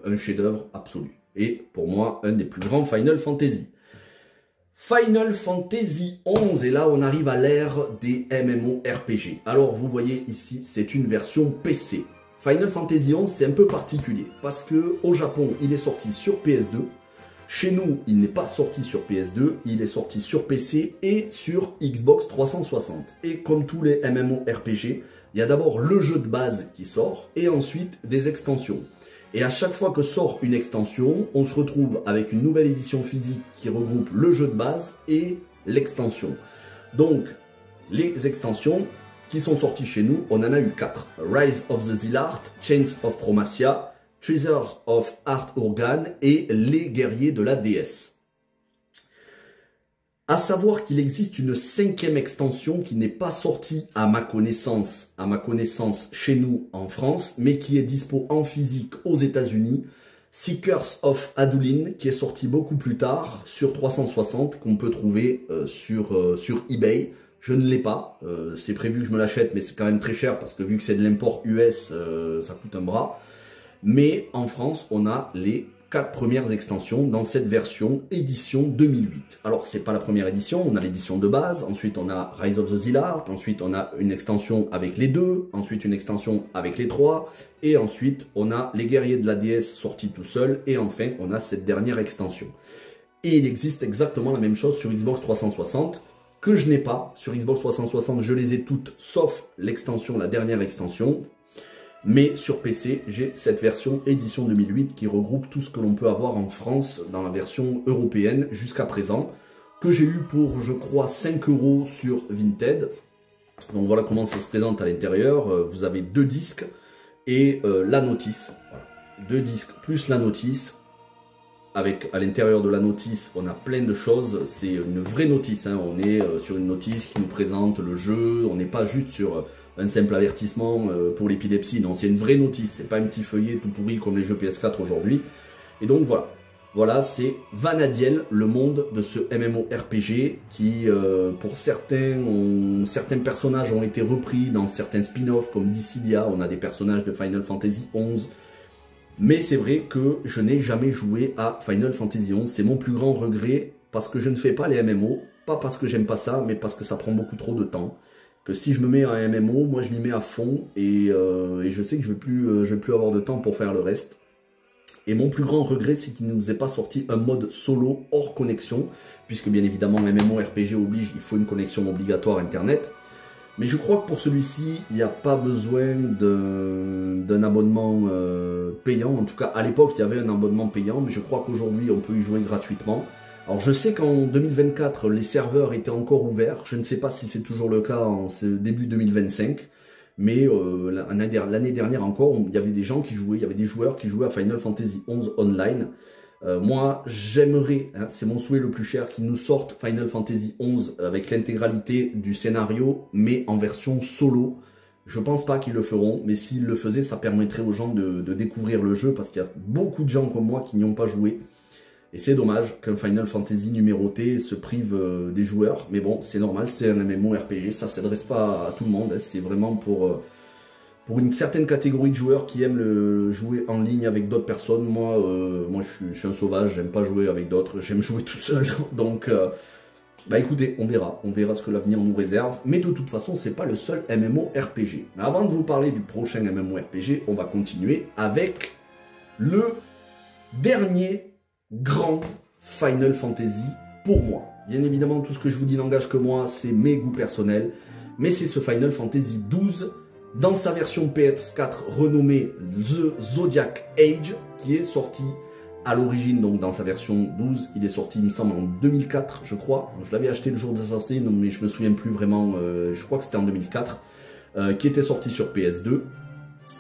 un chef-d'œuvre absolu. Et pour moi, un des plus grands Final Fantasy. Final Fantasy XI, et là on arrive à l'ère des MMORPG. Alors vous voyez ici, c'est une version PC. Final Fantasy XI, c'est un peu particulier, parce que au Japon, il est sorti sur PS2. Chez nous, il n'est pas sorti sur PS2, il est sorti sur PC et sur Xbox 360. Et comme tous les MMORPG, il y a d'abord le jeu de base qui sort, et ensuite des extensions. Et à chaque fois que sort une extension, on se retrouve avec une nouvelle édition physique qui regroupe le jeu de base et l'extension. Donc, les extensions qui sont sorties chez nous, on en a eu 4. Rise of the Zilart, Chains of Chromacia, Treasures of Art Organ et Les Guerriers de la Déesse. À savoir qu'il existe une 5e extension qui n'est pas sortie à ma connaissance chez nous en France, mais qui est dispo en physique aux États-Unis. Seekers of Adulin, qui est sorti beaucoup plus tard sur 360, qu'on peut trouver sur eBay. Je ne l'ai pas, c'est prévu que je me l'achète, mais c'est quand même très cher parce que vu que c'est de l'import US, ça coûte un bras. Mais en France, on a les 4 premières extensions dans cette version édition 2008. Alors, c'est pas la première édition, on a l'édition de base, ensuite on a Rise of the Zilart, ensuite on a une extension avec les 2, ensuite une extension avec les 3, et ensuite on a les Guerriers de la Déesse sortis tout seuls, et enfin on a cette dernière extension. Et il existe exactement la même chose sur Xbox 360, que je n'ai pas. Sur Xbox 360, je les ai toutes, sauf l'extension, la dernière extension. Mais sur PC, j'ai cette version édition 2008 qui regroupe tout ce que l'on peut avoir en France dans la version européenne jusqu'à présent, que j'ai eu pour, je crois, 5 € sur Vinted. Donc voilà comment ça se présente à l'intérieur. Vous avez 2 disques et la notice. Voilà. 2 disques plus la notice. Avec à l'intérieur de la notice, on a plein de choses. C'est une vraie notice. Hein. On est sur une notice qui nous présente le jeu. On n'est pas juste sur un simple avertissement pour l'épilepsie. Non, c'est une vraie notice. C'est pas un petit feuillet tout pourri comme les jeux PS4 aujourd'hui. Et donc voilà. Voilà, c'est Vana'diel, le monde de ce MMORPG qui, pour certains personnages ont été repris dans certains spin-offs comme Dissidia. On a des personnages de Final Fantasy XI. Mais c'est vrai que je n'ai jamais joué à Final Fantasy XI. C'est mon plus grand regret parce que je ne fais pas les MMO. Pas parce que j'aime pas ça, mais parce que ça prend beaucoup trop de temps. Que si je me mets à un MMO, moi je m'y mets à fond. Et je sais que je vais plus avoir de temps pour faire le reste. Et mon plus grand regret, c'est qu'il ne nous ait pas sorti un mode solo hors connexion. Puisque bien évidemment, MMORPG oblige, il faut une connexion obligatoire Internet. Mais je crois que pour celui-ci, il n'y a pas besoin d'un abonnement payant. En tout cas, à l'époque, il y avait un abonnement payant, mais je crois qu'aujourd'hui, on peut y jouer gratuitement. Alors, je sais qu'en 2024, les serveurs étaient encore ouverts. Je ne sais pas si c'est toujours le cas en début 2025. Mais l'année dernière encore, il y avait des gens qui jouaient, il y avait des joueurs qui jouaient à Final Fantasy XI Online. Moi, j'aimerais, hein, c'est mon souhait le plus cher, qu'ils nous sortent Final Fantasy XI avec l'intégralité du scénario, mais en version solo. Je pense pas qu'ils le feront, mais s'ils le faisaient, ça permettrait aux gens de découvrir le jeu, parce qu'il y a beaucoup de gens comme moi qui n'y ont pas joué. Et c'est dommage qu'un Final Fantasy numéroté se prive des joueurs. Mais bon, c'est normal, c'est un MMORPG, ça ne s'adresse pas à tout le monde. Hein, c'est vraiment pour une certaine catégorie de joueurs qui aiment le jouer en ligne avec d'autres personnes. Moi, je suis un sauvage, j'aime pas jouer avec d'autres, j'aime jouer tout seul. Donc, bah écoutez, on verra ce que l'avenir nous réserve. Mais de toute façon, c'est pas le seul MMORPG. Mais avant de vous parler du prochain MMORPG, on va continuer avec le dernier grand Final Fantasy pour moi. Bien évidemment, tout ce que je vous dis n'engage que moi, c'est mes goûts personnels. Mais c'est ce Final Fantasy XII dans sa version PS4 renommée The Zodiac Age, qui est sorti à l'origine, donc dans sa version 12, il est sorti, il me semble, en 2004, je crois. Je l'avais acheté le jour de sa sortie, mais je me souviens plus vraiment, je crois que c'était en 2004, qui était sorti sur PS2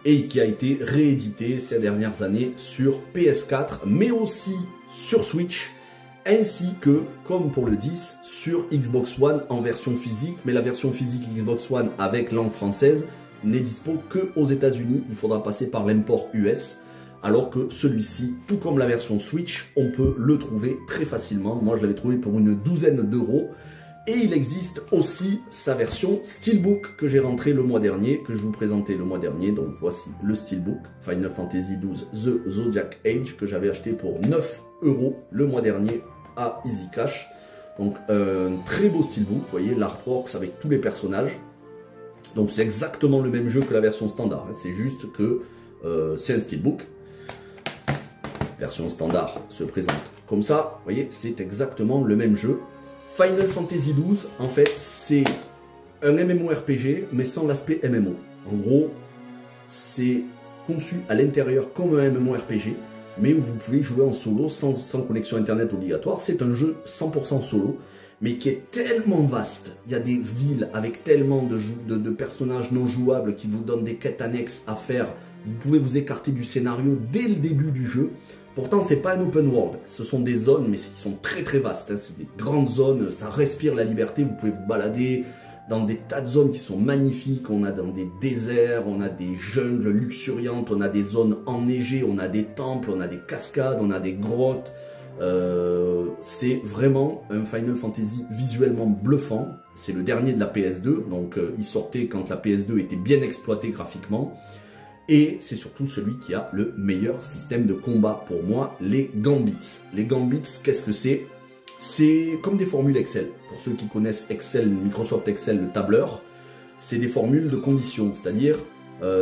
et qui a été réédité ces dernières années sur PS4, mais aussi sur Switch, ainsi que, comme pour le 10, sur Xbox One en version physique, mais la version physique Xbox One avec langue française n'est dispo que aux États-Unis. Il faudra passer par l'import US. Alors que celui-ci, tout comme la version Switch, on peut le trouver très facilement. Moi, je l'avais trouvé pour une douzaine d'euros. Et il existe aussi sa version Steelbook que j'ai rentré le mois dernier, que je vous présentais le mois dernier. Donc voici le Steelbook Final Fantasy XII The Zodiac Age que j'avais acheté pour 9 euros le mois dernier à Easy Cash. Donc un très beau Steelbook, vous voyez l'artworks avec tous les personnages. Donc c'est exactement le même jeu que la version standard, hein. C'est juste que c'est un Steelbook. Version standard se présente comme ça, vous voyez, c'est exactement le même jeu. Final Fantasy XII, en fait, c'est un MMORPG, mais sans l'aspect MMO. En gros, c'est conçu à l'intérieur comme un MMORPG, mais où vous pouvez jouer en solo sans connexion internet obligatoire. C'est un jeu 100% solo, mais qui est tellement vaste. Il y a des villes avec tellement de personnages non jouables qui vous donnent des quêtes annexes à faire. Vous pouvez vous écarter du scénario dès le début du jeu. Pourtant, c'est pas un open world, ce sont des zones, mais qui sont très très vastes, hein. C'est des grandes zones, ça respire la liberté, vous pouvez vous balader dans des tas de zones qui sont magnifiques. On a dans des déserts, on a des jungles luxuriantes, on a des zones enneigées, on a des temples, on a des cascades, on a des grottes. C'est vraiment un Final Fantasy visuellement bluffant. C'est le dernier de la PS2, donc il sortait quand la PS2 était bien exploitée graphiquement. Et c'est surtout celui qui a le meilleur système de combat pour moi, les Gambits. Les Gambits, qu'est-ce que c'est? C'est comme des formules Excel. Pour ceux qui connaissent Excel, Microsoft Excel, le tableur, c'est des formules de conditions. C'est-à-dire,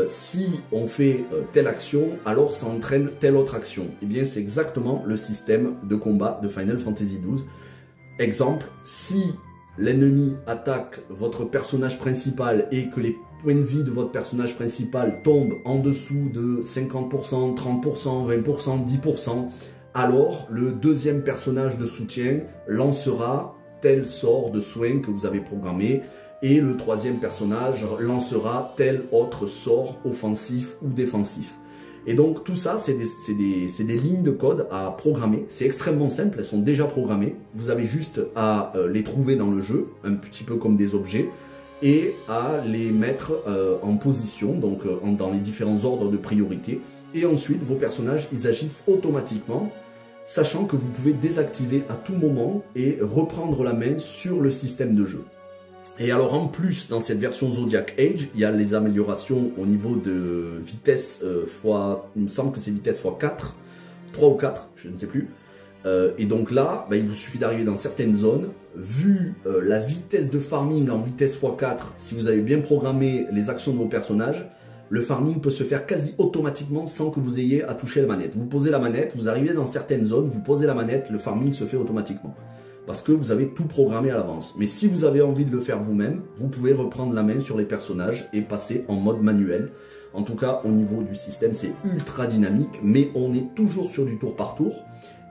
si on fait telle action, alors ça entraîne telle autre action. Et bien, c'est exactement le système de combat de Final Fantasy XII. Exemple, si l'ennemi attaque votre personnage principal et que les points de vie de votre personnage principal tombent en dessous de 50%, 30%, 20%, 10%, alors le deuxième personnage de soutien lancera tel sort de soin que vous avez programmé et le troisième personnage lancera tel autre sort offensif ou défensif. Et donc tout ça, c'est des lignes de code à programmer. C'est extrêmement simple, elles sont déjà programmées. Vous avez juste à les trouver dans le jeu, un petit peu comme des objets, et à les mettre en position, donc dans les différents ordres de priorité. Et ensuite, vos personnages, ils agissent automatiquement, sachant que vous pouvez désactiver à tout moment et reprendre la main sur le système de jeu. Et alors en plus, dans cette version Zodiac Age, il y a les améliorations au niveau de vitesse il me semble que c'est vitesse x4, 3 ou 4, je ne sais plus. Et donc là, il vous suffit d'arriver dans certaines zones. Vu la vitesse de farming en vitesse x4, si vous avez bien programmé les actions de vos personnages, le farming peut se faire quasi automatiquement sans que vous ayez à toucher la manette. Vous posez la manette, vous arrivez dans certaines zones, vous posez la manette, le farming se fait automatiquement. Parce que vous avez tout programmé à l'avance. Mais si vous avez envie de le faire vous-même, vous pouvez reprendre la main sur les personnages et passer en mode manuel. En tout cas, au niveau du système, c'est ultra dynamique, mais on est toujours sur du tour par tour.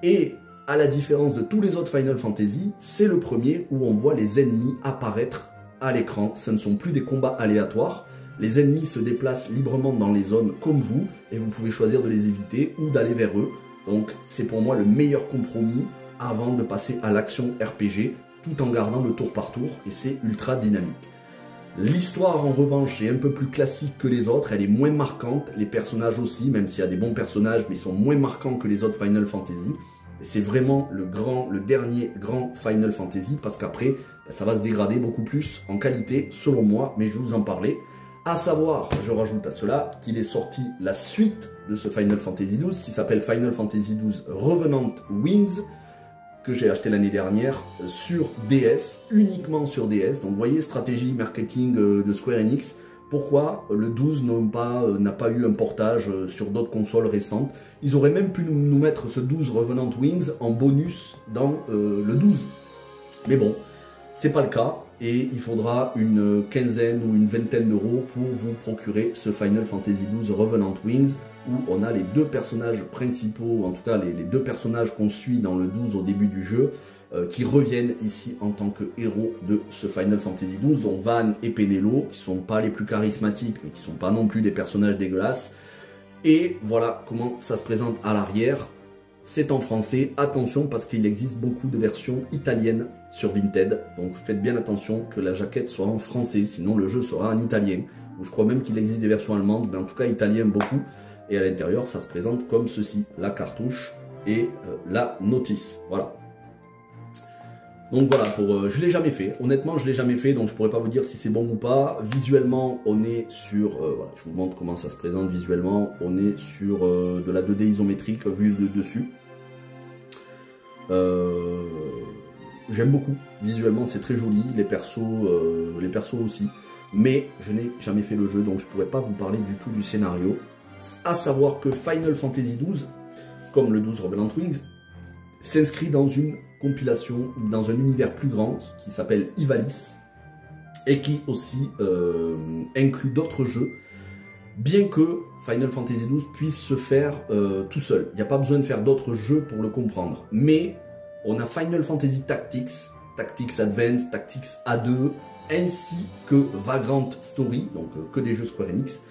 Et à la différence de tous les autres Final Fantasy, c'est le premier où on voit les ennemis apparaître à l'écran. Ce ne sont plus des combats aléatoires. Les ennemis se déplacent librement dans les zones comme vous, et vous pouvez choisir de les éviter ou d'aller vers eux. Donc c'est pour moi le meilleur compromis avant de passer à l'action RPG, tout en gardant le tour par tour, et c'est ultra dynamique. L'histoire en revanche est un peu plus classique que les autres, elle est moins marquante, les personnages aussi, même s'il y a des bons personnages, mais ils sont moins marquants que les autres Final Fantasy. C'est vraiment le dernier grand Final Fantasy, parce qu'après, ça va se dégrader beaucoup plus en qualité, selon moi, mais je vais vous en parler. À savoir, je rajoute à cela, qu'il est sorti la suite de ce Final Fantasy XII, qui s'appelle Final Fantasy XII Revenant Wings, que j'ai acheté l'année dernière sur DS, uniquement sur DS. Donc vous voyez, stratégie marketing de Square Enix. Pourquoi le 12 n'a pas eu un portage sur d'autres consoles récentes? Ils auraient même pu nous mettre ce 12 Revenant Wings en bonus dans le 12. Mais bon, c'est pas le cas et il faudra une quinzaine ou une vingtaine d'euros pour vous procurer ce Final Fantasy XII Revenant Wings où on a les deux personnages principaux, en tout cas les deux personnages qu'on suit dans le 12 au début du jeu, qui reviennent ici en tant que héros de ce Final Fantasy XII, dont Van et Penelo, qui sont pas les plus charismatiques, mais qui sont pas non plus des personnages dégueulasses. Et voilà comment ça se présente à l'arrière. C'est en français, attention parce qu'il existe beaucoup de versions italiennes sur Vinted, donc faites bien attention que la jaquette soit en français, sinon le jeu sera en italien. Ou je crois même qu'il existe des versions allemandes, mais en tout cas italien beaucoup. Et à l'intérieur, ça se présente comme ceci, la cartouche et la notice. Voilà. Donc voilà, je l'ai jamais fait, honnêtement je l'ai jamais fait, donc je pourrais pas vous dire si c'est bon ou pas. Visuellement, on est sur, voilà, je vous montre comment ça se présente visuellement, on est sur de la 2D isométrique vue de dessus. J'aime beaucoup, visuellement c'est très joli, les persos aussi, mais je n'ai jamais fait le jeu, donc je pourrais pas vous parler du tout du scénario. À savoir que Final Fantasy XII, comme le 12 Revenant Wings, s'inscrit dans une compilation, dans un univers plus grand qui s'appelle Ivalice et qui aussi inclut d'autres jeux, bien que Final Fantasy XII puisse se faire tout seul. Il n'y a pas besoin de faire d'autres jeux pour le comprendre. Mais on a Final Fantasy Tactics, Tactics Advance, Tactics A2, ainsi que Vagrant Story, donc que des jeux Square Enix,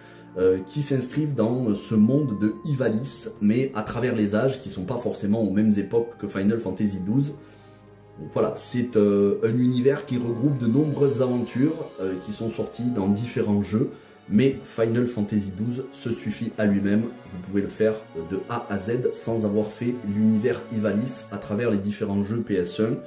qui s'inscrivent dans ce monde de Ivalice, mais à travers les âges qui ne sont pas forcément aux mêmes époques que Final Fantasy XII. Donc voilà, c'est un univers qui regroupe de nombreuses aventures qui sont sorties dans différents jeux, mais Final Fantasy XII se suffit à lui-même. Vous pouvez le faire de A à Z sans avoir fait l'univers Ivalice à travers les différents jeux PS1.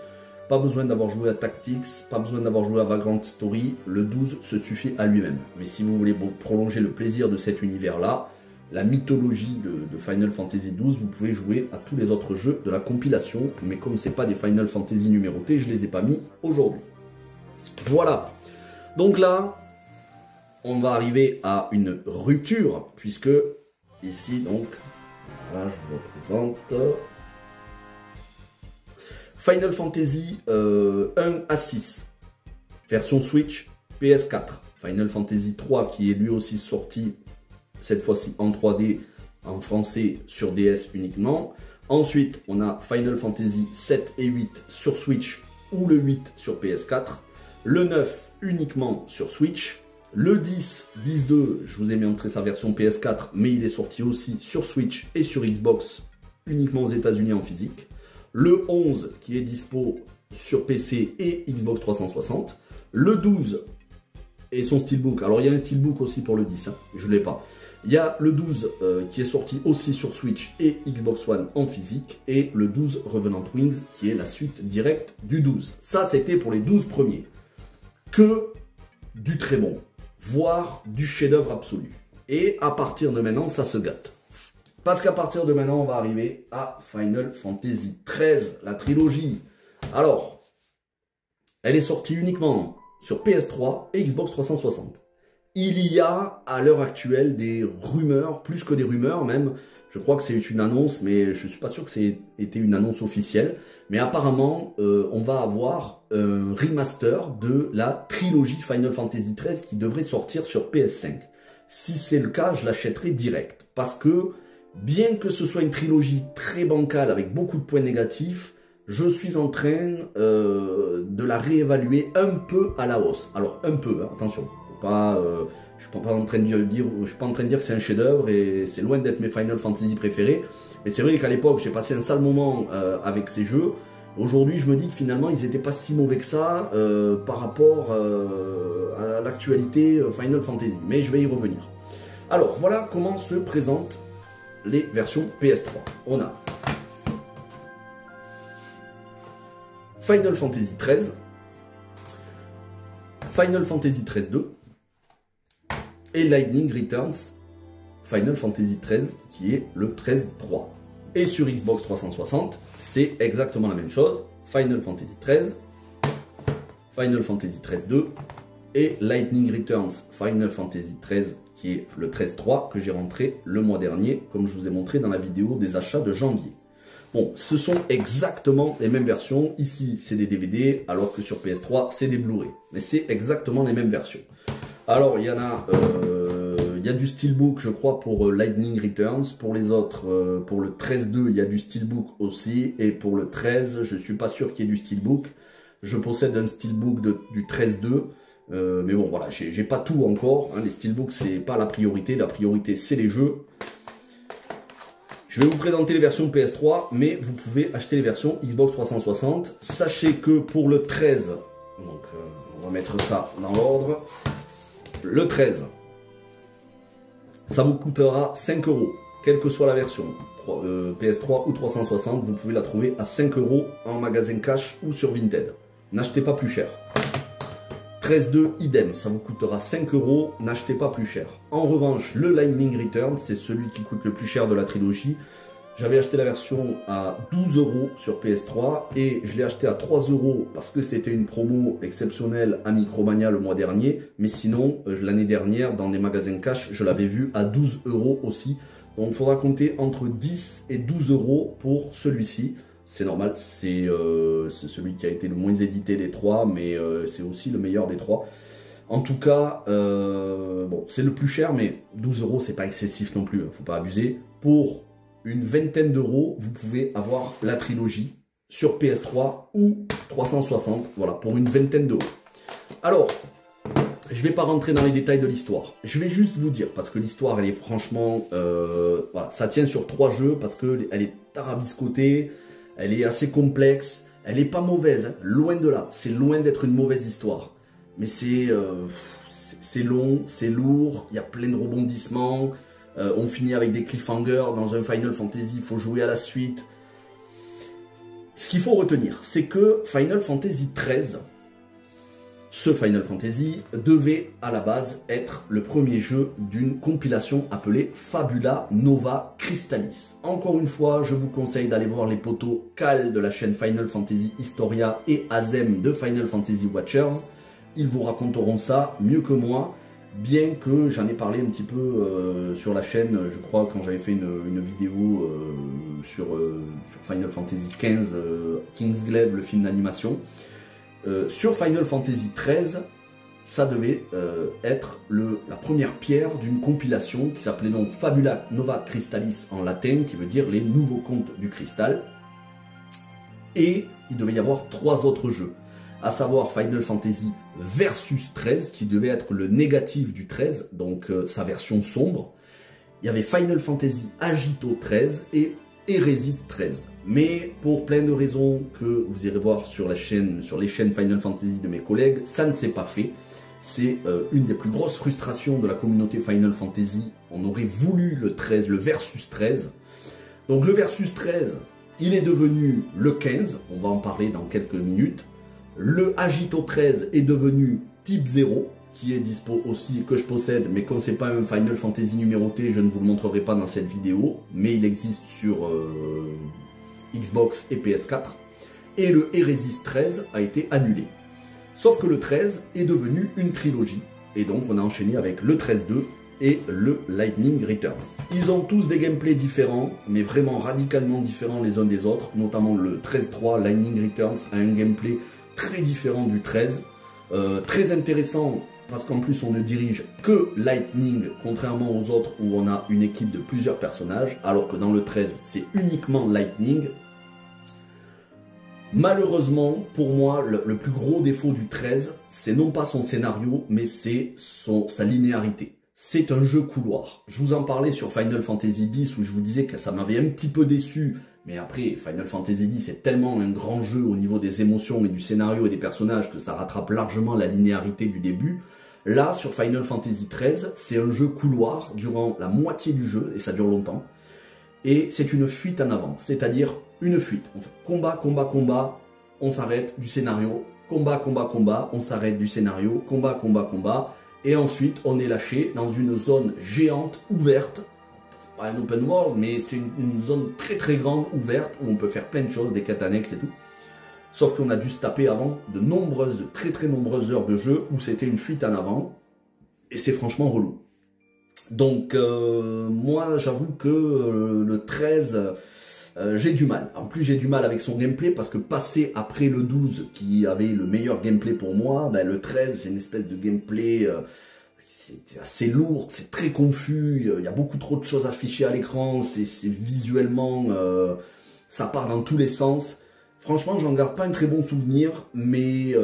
Pas besoin d'avoir joué à Tactics, pas besoin d'avoir joué à Vagrant Story, le 12 se suffit à lui-même. Mais si vous voulez prolonger le plaisir de cet univers-là, la mythologie de Final Fantasy XII, vous pouvez jouer à tous les autres jeux de la compilation, mais comme ce n'est pas des Final Fantasy numérotés, je ne les ai pas mis aujourd'hui. Voilà, donc là, on va arriver à une rupture, puisque ici, donc, voilà, je vous représente... Final Fantasy 1 à 6, version Switch, PS4. Final Fantasy 3 qui est lui aussi sorti, cette fois-ci en 3D, en français sur DS uniquement. Ensuite, on a Final Fantasy 7 et 8 sur Switch ou le 8 sur PS4. Le 9 uniquement sur Switch. Le 10, 10.2, je vous ai montré sa version PS4, mais il est sorti aussi sur Switch et sur Xbox, uniquement aux États-Unis en physique. Le 11 qui est dispo sur PC et Xbox 360. Le 12 et son steelbook. Alors il y a un steelbook aussi pour le 10, hein, je ne l'ai pas. Il y a le 12 qui est sorti aussi sur Switch et Xbox One en physique. Et le 12 Revenant Wings qui est la suite directe du 12. Ça c'était pour les 12 premiers. Que du très bon, voire du chef-d'œuvre absolu. Et à partir de maintenant, ça se gâte. Parce qu'à partir de maintenant, on va arriver à Final Fantasy XIII, la trilogie. Alors, elle est sortie uniquement sur PS3 et Xbox 360. Il y a à l'heure actuelle des rumeurs, plus que des rumeurs même. Je crois que c'est une annonce, mais je ne suis pas sûr que c'est été une annonce officielle. Mais apparemment, on va avoir un remaster de la trilogie Final Fantasy XIII qui devrait sortir sur PS5. Si c'est le cas, je l'achèterai direct. Parce que... bien que ce soit une trilogie très bancale avec beaucoup de points négatifs, je suis en train de la réévaluer un peu à la hausse. Alors un peu, hein, attention, je ne suis pas en train de dire que c'est un chef-d'œuvre et c'est loin d'être mes Final Fantasy préférés. Mais c'est vrai qu'à l'époque, j'ai passé un sale moment avec ces jeux. Aujourd'hui, je me dis que finalement, ils n'étaient pas si mauvais que ça par rapport à l'actualité Final Fantasy. Mais je vais y revenir. Alors, voilà comment se présentent les versions PS3. On a Final Fantasy XIII, Final Fantasy XIII 2 et Lightning Returns Final Fantasy XIII qui est le 13.3. Et sur Xbox 360, c'est exactement la même chose. Final Fantasy XIII, Final Fantasy XIII 2 et Lightning Returns Final Fantasy XIII qui est le 13.3 que j'ai rentré le mois dernier, comme je vous ai montré dans la vidéo des achats de janvier. Bon, ce sont exactement les mêmes versions. Ici, c'est des DVD, alors que sur PS3, c'est des Blu-ray. Mais c'est exactement les mêmes versions. Alors, il y en a... il y a du Steelbook, je crois, pour Lightning Returns. Pour les autres, pour le 13.2, il y a du Steelbook aussi. Et pour le 13, je suis pas sûr qu'il y ait du Steelbook. Je possède un Steelbook du 13.2. Mais bon, voilà, j'ai pas tout encore. Hein. Les Steelbooks, c'est pas la priorité. La priorité, c'est les jeux. Je vais vous présenter les versions PS3, mais vous pouvez acheter les versions Xbox 360. Sachez que pour le 13, donc on va mettre ça dans l'ordre. Le 13, ça vous coûtera 5 €, quelle que soit la version. PS3 ou 360, vous pouvez la trouver à 5 € en magasin cash ou sur Vinted. N'achetez pas plus cher. 13.2, idem, ça vous coûtera 5 €, n'achetez pas plus cher. En revanche, le Lightning Return, c'est celui qui coûte le plus cher de la trilogie. J'avais acheté la version à 12 € sur PS3 et je l'ai acheté à 3 € parce que c'était une promo exceptionnelle à Micromania le mois dernier. Mais sinon, l'année dernière, dans des magasins cash, je l'avais vu à 12 € aussi. Donc il faudra compter entre 10 et 12 € pour celui-ci. C'est normal, c'est celui qui a été le moins édité des trois, mais c'est aussi le meilleur des trois. En tout cas, bon, c'est le plus cher, mais 12 €, c'est pas excessif non plus, il ne faut pas abuser. Pour une vingtaine d'euros, vous pouvez avoir la trilogie sur PS3 ou 360, voilà, pour une vingtaine d'euros. Alors, je ne vais pas rentrer dans les détails de l'histoire. Je vais juste vous dire, parce que l'histoire, elle est franchement... voilà, ça tient sur 3 jeux, parce qu'elle est tarabiscotée. Elle est assez complexe, elle n'est pas mauvaise, hein. Loin de là, c'est loin d'être une mauvaise histoire. Mais c'est long, c'est lourd, il y a plein de rebondissements, on finit avec des cliffhangers dans un Final Fantasy, il faut jouer à la suite. Ce qu'il faut retenir, c'est que Final Fantasy XIII, ce Final Fantasy, devait à la base être le premier jeu d'une compilation appelée Fabula Nova Crystallis. Encore une fois, je vous conseille d'aller voir les potos Cal de la chaîne Final Fantasy Historia et Azem de Final Fantasy Watchers. Ils vous raconteront ça mieux que moi, bien que j'en ai parlé un petit peu sur la chaîne, je crois, quand j'avais fait une vidéo sur Final Fantasy XV, Kingsglaive, le film d'animation. Sur Final Fantasy XIII, ça devait être la première pierre d'une compilation qui s'appelait donc Fabula Nova Crystallis en latin, qui veut dire les nouveaux contes du cristal. Et il devait y avoir 3 autres jeux, à savoir Final Fantasy Versus 13, qui devait être le négatif du 13, donc sa version sombre. Il y avait Final Fantasy Agito 13 et Hérésis 13. Mais pour plein de raisons que vous irez voir sur les chaînes Final Fantasy de mes collègues, ça ne s'est pas fait. C'est une des plus grosses frustrations de la communauté Final Fantasy. On aurait voulu le 13, le Versus 13. Donc le Versus 13, il est devenu le 15, on va en parler dans quelques minutes. Le Agito 13 est devenu Type 0, qui est dispo aussi, que je possède, mais comme c'est pas un Final Fantasy numéroté, je ne vous le montrerai pas dans cette vidéo, mais il existe sur Xbox et PS4. Et le Hérésis 13 a été annulé. Sauf que le 13 est devenu une trilogie, et donc on a enchaîné avec le 13.2 et le Lightning Returns. Ils ont tous des gameplays différents, mais vraiment radicalement différents les uns des autres, notamment le 13.3 Lightning Returns a un gameplay très différent du 13, très intéressant parce qu'en plus on ne dirige que Lightning, contrairement aux autres où on a une équipe de plusieurs personnages, alors que dans le 13 c'est uniquement Lightning. Malheureusement, pour moi, le plus gros défaut du 13, c'est non pas son scénario, mais c'est sa linéarité. C'est un jeu couloir. Je vous en parlais sur Final Fantasy X où je vous disais que ça m'avait un petit peu déçu. Mais après, Final Fantasy X est tellement un grand jeu au niveau des émotions et du scénario et des personnages que ça rattrape largement la linéarité du début. Là, sur Final Fantasy XIII, c'est un jeu couloir durant la moitié du jeu, et ça dure longtemps. Et c'est une fuite en avant, c'est-à-dire une fuite. On fait combat, combat, combat, on s'arrête du scénario. Combat, combat, combat, on s'arrête du scénario. Combat, combat, combat. Et ensuite, on est lâché dans une zone géante, ouverte. C'est pas un open world, mais c'est une zone très très grande, ouverte, où on peut faire plein de choses, des quêtes annexes et tout. Sauf qu'on a dû se taper avant de très très nombreuses heures de jeu où c'était une fuite en avant. Et c'est franchement relou. Donc moi j'avoue que le 13, j'ai du mal. En plus, j'ai du mal avec son gameplay parce que passer après le 12 qui avait le meilleur gameplay pour moi, ben, le 13 c'est une espèce de gameplay c'est assez lourd, c'est très confus, il y a beaucoup trop de choses affichées à l'écran, c'est visuellement, ça part dans tous les sens. Franchement, j'en garde pas un très bon souvenir, mais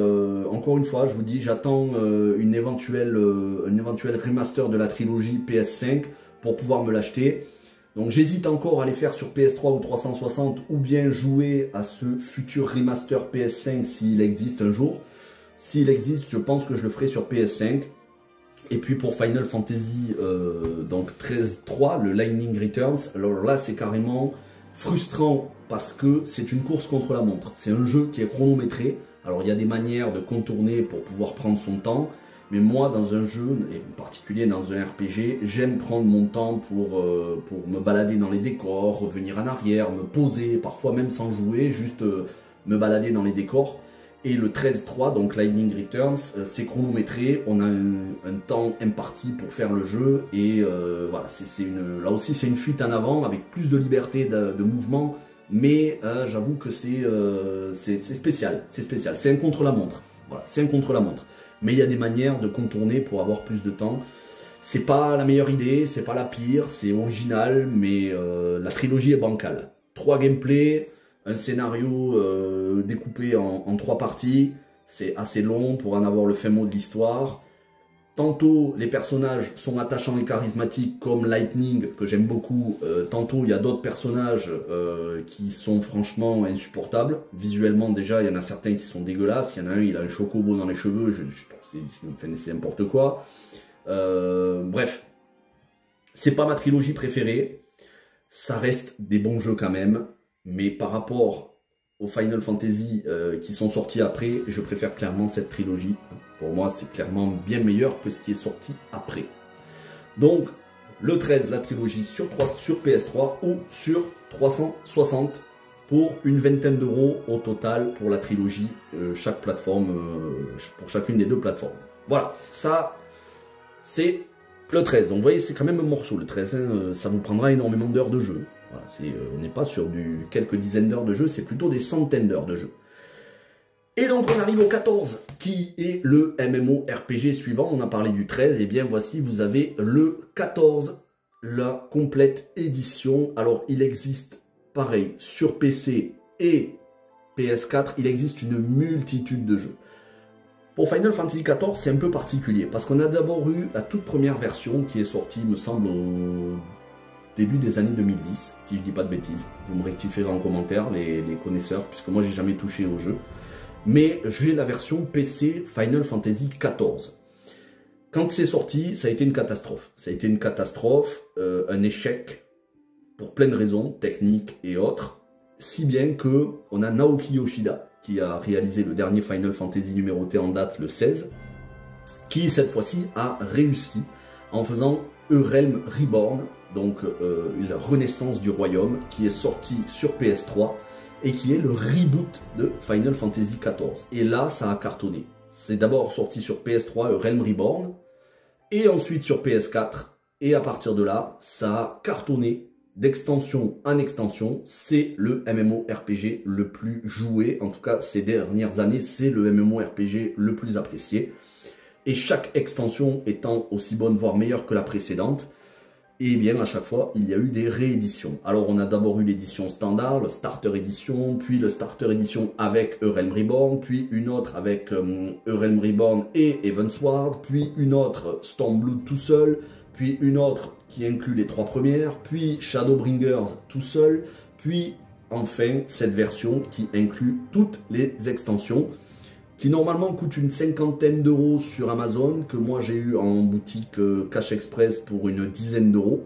encore une fois, je vous dis, j'attends une éventuelle remaster de la trilogie PS5 pour pouvoir me l'acheter. Donc j'hésite encore à les faire sur PS3 ou 360 ou bien jouer à ce futur remaster PS5 s'il existe un jour. S'il existe, je pense que je le ferai sur PS5. Et puis pour Final Fantasy donc 13.3, le Lightning Returns, alors là c'est carrément frustrant parce que c'est une course contre la montre. C'est un jeu qui est chronométré. Alors il y a des manières de contourner pour pouvoir prendre son temps. Mais moi, dans un jeu, et en particulier dans un RPG, j'aime prendre mon temps pour me balader dans les décors, revenir en arrière, me poser, parfois même sans jouer, juste me balader dans les décors. Et le 13.3, donc Lightning Returns, c'est chronométré, on a un temps imparti pour faire le jeu, et voilà, là aussi c'est une fuite en avant, avec plus de liberté de mouvement, mais j'avoue que c'est spécial, c'est un contre-la-montre, voilà, c'est un contre-la-montre. Mais il y a des manières de contourner pour avoir plus de temps. C'est pas la meilleure idée, c'est pas la pire, c'est original, mais la trilogie est bancale. 3 gameplays, un scénario découpé en 3 parties, c'est assez long pour en avoir le fin mot de l'histoire. Tantôt, les personnages sont attachants et charismatiques comme Lightning, que j'aime beaucoup. Tantôt, il y a d'autres personnages qui sont franchement insupportables. Visuellement, déjà, il y en a certains qui sont dégueulasses. Il y en a un, il a un chocobo dans les cheveux. C'est n'importe quoi. Bref, c'est pas ma trilogie préférée. Ça reste des bons jeux quand même. Mais par rapport aux Final Fantasy qui sont sortis après, je préfère clairement cette trilogie. Pour moi, c'est clairement bien meilleur que ce qui est sorti après. Donc, le 13, la trilogie sur PS3 ou sur 360 pour une vingtaine d'euros au total pour la trilogie, chaque plateforme, pour chacune des 2 plateformes. Voilà, ça, c'est le 13. Donc, vous voyez, c'est quand même un morceau, le 13. Hein, ça vous prendra énormément d'heures de jeu. Voilà, on n'est pas sur quelques dizaines d'heures de jeu, c'est plutôt des centaines d'heures de jeu. Et donc on arrive au 14, qui est le MMORPG suivant. On a parlé du 13, et bien voici, vous avez le 14, la complète édition. Alors il existe, pareil, sur PC et PS4, il existe une multitude de jeux. Pour Final Fantasy XIV, c'est un peu particulier, parce qu'on a d'abord eu la toute première version qui est sortie, me semble, au début des années 2010, si je dis pas de bêtises. Vous me rectifierez en commentaire, les connaisseurs, puisque moi j'ai jamais touché au jeu. Mais j'ai la version PC Final Fantasy XIV. Quand c'est sorti, ça a été une catastrophe. Ça a été une catastrophe, un échec, pour plein de raisons, techniques et autres. Si bien que on a Naoki Yoshida, qui a réalisé le dernier Final Fantasy numéroté en date, le 16, qui cette fois-ci a réussi en faisant Realm Reborn, donc la renaissance du royaume, qui est sorti sur PS3, et qui est le reboot de Final Fantasy XIV. Et là, ça a cartonné. C'est d'abord sorti sur PS3, Realm Reborn, et ensuite sur PS4, et à partir de là, ça a cartonné d'extension en extension. C'est le MMORPG le plus joué, en tout cas ces dernières années, c'est le MMORPG le plus apprécié. Et chaque extension étant aussi bonne, voire meilleure que la précédente, et bien à chaque fois, il y a eu des rééditions. Alors on a d'abord eu l'édition standard, le Starter Edition, puis le Starter Edition avec Realm Reborn, puis une autre avec Realm Reborn et Heavensward, puis une autre Stormblood tout seul, puis une autre qui inclut les 3 premières, puis Shadowbringers tout seul, puis enfin cette version qui inclut toutes les extensions, qui normalement coûte une 50aine d'euros sur Amazon, que moi j'ai eu en boutique Cash Express pour une dizaine d'euros.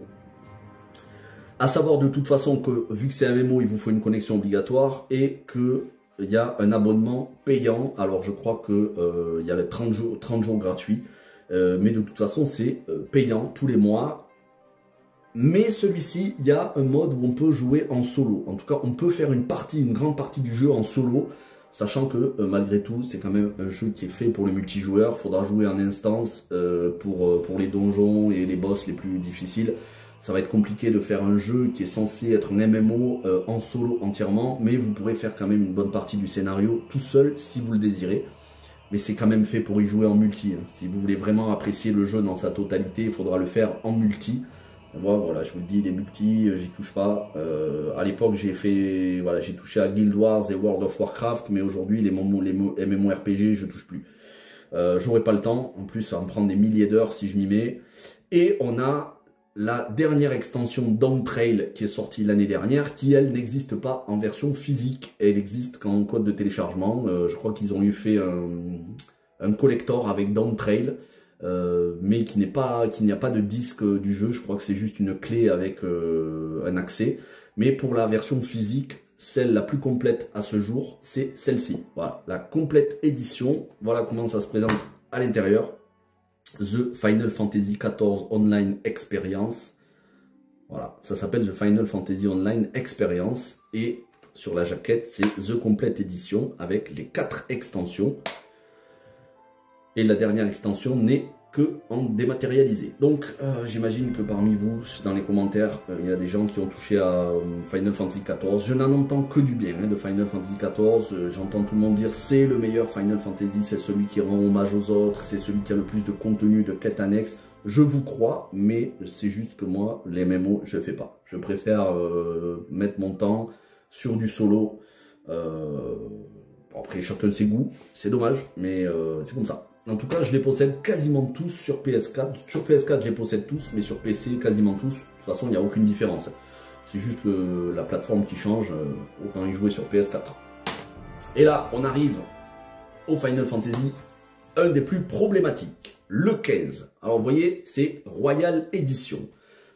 À savoir de toute façon que, vu que c'est un MMO, il vous faut une connexion obligatoire, et qu'il y a un abonnement payant. Alors je crois qu'il y a les 30 jours gratuits, mais de toute façon c'est payant tous les mois. Mais celui-ci, il y a un mode où on peut jouer en solo. En tout cas, on peut faire une grande partie du jeu en solo, sachant que malgré tout, c'est quand même un jeu qui est fait pour le multijoueur. Il faudra jouer en instance pour les donjons et les boss les plus difficiles. ça va être compliqué de faire un jeu qui est censé être un MMO en solo entièrement, mais vous pourrez faire quand même une bonne partie du scénario tout seul si vous le désirez. Mais c'est quand même fait pour y jouer en multi. Hein. Si vous voulez vraiment apprécier le jeu dans sa totalité, il faudra le faire en multi. Moi, voilà, je vous le dis, les multi, j'y touche pas. À l'époque, j'ai touché à Guild Wars et World of Warcraft, mais aujourd'hui, les MMORPG, je touche plus. J'aurai pas le temps. En plus, ça va me prendre des milliers d'heures si je m'y mets. Et on a la dernière extension Dawn Trail qui est sortie l'année dernière, qui elle n'existe pas en version physique. Elle existe qu'en code de téléchargement. Je crois qu'ils ont fait un collector avec Dawn Trail, mais qu'il n'y a pas de disque du jeu. Je crois que c'est juste une clé avec un accès. Mais pour la version physique, celle la plus complète à ce jour, c'est celle-ci. Voilà, la complète édition. Voilà comment ça se présente à l'intérieur. The Final Fantasy XIV Online Experience. Voilà, ça s'appelle The Final Fantasy Online Experience. Et sur la jaquette, c'est The Complete Edition avec les 4 extensions. Et la dernière extension n'est que en dématérialisé. Donc, j'imagine que parmi vous, dans les commentaires, il y a des gens qui ont touché à Final Fantasy XIV. Je n'en entends que du bien de Final Fantasy XIV. J'entends tout le monde dire c'est le meilleur Final Fantasy, c'est celui qui rend hommage aux autres, c'est celui qui a le plus de contenu, de quêtes annexes. Je vous crois, mais c'est juste que moi, les MMO, je ne fais pas. Je préfère mettre mon temps sur du solo. Après, chacun ses goûts, c'est dommage, mais c'est comme ça. En tout cas, je les possède quasiment tous sur PS4. Sur PS4, je les possède tous, mais sur PC, quasiment tous. De toute façon, il n'y a aucune différence. C'est juste la plateforme qui change. Autant y jouer sur PS4. Et là, on arrive au Final Fantasy, un des plus problématiques, le 15. Alors, vous voyez, c'est Royal Edition.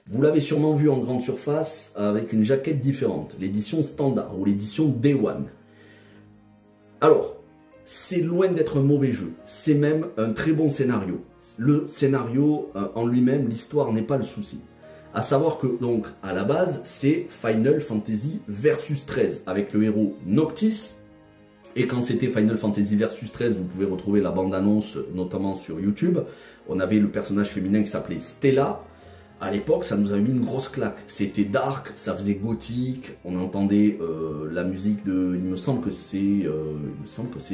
Vous l'avez sûrement vu en grande surface avec une jaquette différente. L'édition standard ou l'édition Day One. Alors, c'est loin d'être un mauvais jeu, c'est même un très bon scénario. Le scénario en lui-même, l'histoire n'est pas le souci. À savoir que, donc, à la base, c'est Final Fantasy Versus 13, avec le héros Noctis. Et quand c'était Final Fantasy Versus 13, vous pouvez retrouver la bande-annonce, notamment sur YouTube. On avait le personnage féminin qui s'appelait Stella. À l'époque, ça nous avait mis une grosse claque. C'était dark, ça faisait gothique, on entendait la musique de... Il me semble que c'est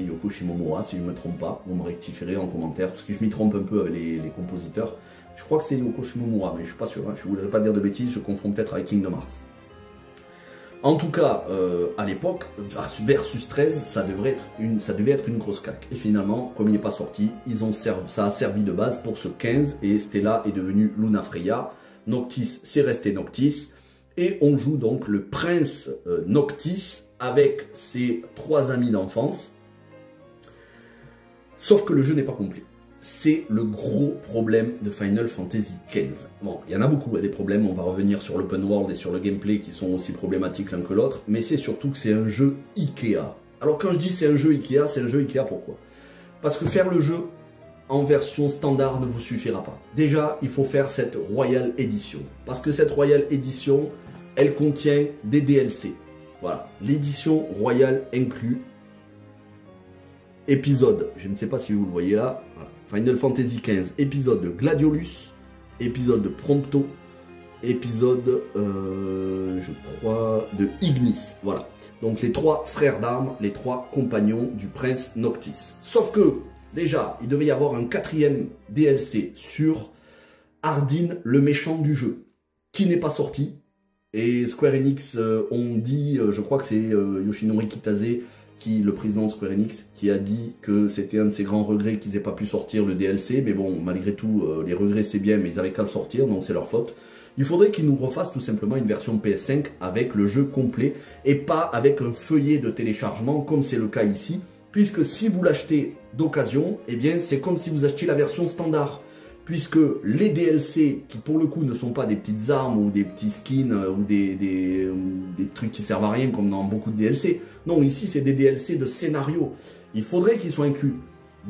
Yoko Shimomura, si je ne me trompe pas. Vous me rectifierez en commentaire, parce que je m'y trompe un peu avec les compositeurs. Je crois que c'est Yoko Shimomura, mais je ne suis pas sûr. Hein. Je ne voudrais pas dire de bêtises, je confonds peut-être avec Kingdom Hearts. En tout cas, à l'époque, Versus 13, ça devait être une grosse claque. Et finalement, comme il n'est pas sorti, ça a servi de base pour ce 15, et Stella est devenue Luna Freya. Noctis, c'est resté Noctis. Et on joue donc le prince Noctis avec ses 3 amis d'enfance. Sauf que le jeu n'est pas complet. C'est le gros problème de Final Fantasy XV. Bon, il y en a beaucoup, des problèmes, on va revenir sur l'open world et sur le gameplay qui sont aussi problématiques l'un que l'autre, mais c'est surtout que c'est un jeu Ikea. Alors quand je dis c'est un jeu Ikea pourquoi? Parce que faire le jeu en version standard ne vous suffira pas. Déjà, il faut faire cette Royal Edition. Parce que cette Royal Edition, elle contient des DLC. Voilà, l'édition Royale inclut épisode, je ne sais pas si vous le voyez là, voilà. Final Fantasy XV, épisode de Gladiolus, épisode de Prompto, épisode, je crois, de Ignis. Voilà. Donc les 3 frères d'armes, les 3 compagnons du prince Noctis. Sauf que, déjà, il devait y avoir un 4e DLC sur Ardyn, le méchant du jeu, qui n'est pas sorti. Et Square Enix ont dit, je crois que c'est Yoshinori Kitase, le président de Square Enix, qui a dit que c'était un de ses grands regrets qu'ils n'aient pas pu sortir le DLC, mais bon, malgré tout, les regrets c'est bien, mais ils avaient qu'à le sortir, donc c'est leur faute. Il faudrait qu'ils nous refassent tout simplement une version PS5 avec le jeu complet, et pas avec un feuillet de téléchargement, comme c'est le cas ici, puisque si vous l'achetez d'occasion, eh bien c'est comme si vous achetiez la version standard. Puisque les DLC, qui pour le coup ne sont pas des petites armes ou des petits skins ou des trucs qui servent à rien comme dans beaucoup de DLC. Non, ici c'est des DLC de scénario. Il faudrait qu'ils soient inclus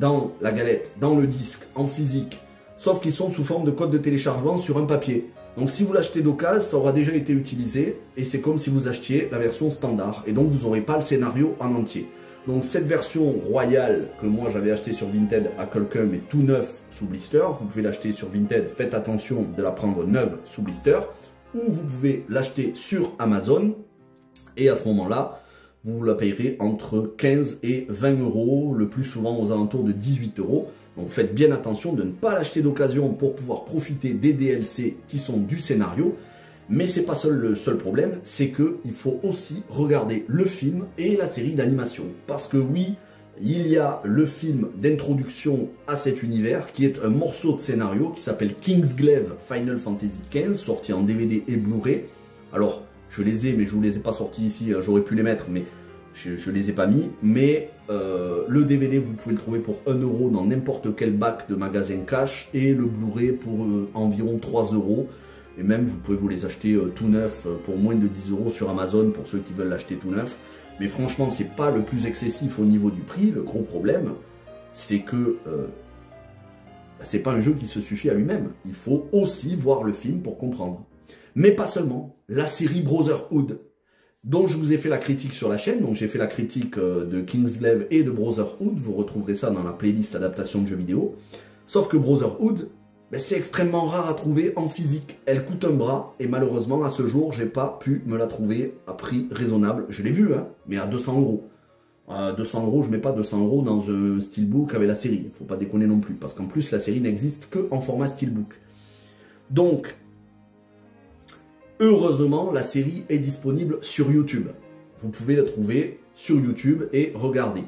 dans la galette, dans le disque, en physique. Sauf qu'ils sont sous forme de code de téléchargement sur un papier. Donc si vous l'achetez d'occasion, ça aura déjà été utilisé. Et c'est comme si vous achetiez la version standard. Et donc vous n'aurez pas le scénario en entier. Donc cette version royale que moi j'avais acheté sur Vinted à quelqu'un mais tout neuf sous blister, vous pouvez l'acheter sur Vinted, faites attention de la prendre neuve sous blister, ou vous pouvez l'acheter sur Amazon. Et à ce moment-là, vous la payerez entre 15 et 20 euros, le plus souvent aux alentours de 18 euros. Donc faites bien attention de ne pas l'acheter d'occasion pour pouvoir profiter des DLC qui sont du scénario. Mais c'est pas le seul problème, c'est qu'il faut aussi regarder le film et la série d'animation. Parce que oui, il y a le film d'introduction à cet univers qui est un morceau de scénario qui s'appelle Kingsglaive Final Fantasy XV, sorti en DVD et Blu-ray. Alors, je les ai, mais je ne vous les ai pas sortis ici, j'aurais pu les mettre, mais je ne les ai pas mis. Mais le DVD, vous pouvez le trouver pour 1 euro dans n'importe quel bac de magasin cash, et le Blu-ray pour environ 3 euros. Et même, vous pouvez vous les acheter tout neuf pour moins de 10 euros sur Amazon pour ceux qui veulent l'acheter tout neuf. Mais franchement, c'est pas le plus excessif au niveau du prix. Le gros problème, c'est que c'est pas un jeu qui se suffit à lui-même. Il faut aussi voir le film pour comprendre. Mais pas seulement. La série Brotherhood, dont je vous ai fait la critique sur la chaîne. Donc j'ai fait la critique de Kingsglaive et de Brotherhood. Vous retrouverez ça dans la playlist adaptation de jeux vidéo. Sauf que Brotherhood, c'est extrêmement rare à trouver en physique. Elle coûte un bras et malheureusement à ce jour, j'ai pas pu me la trouver à prix raisonnable. Je l'ai vu, hein, mais à 200 euros. À 200 euros, je mets pas 200 euros dans un steelbook avec la série. Faut pas déconner non plus, parce qu'en plus la série n'existe que en format steelbook. Donc, heureusement, la série est disponible sur YouTube. Vous pouvez la trouver sur YouTube et regarder.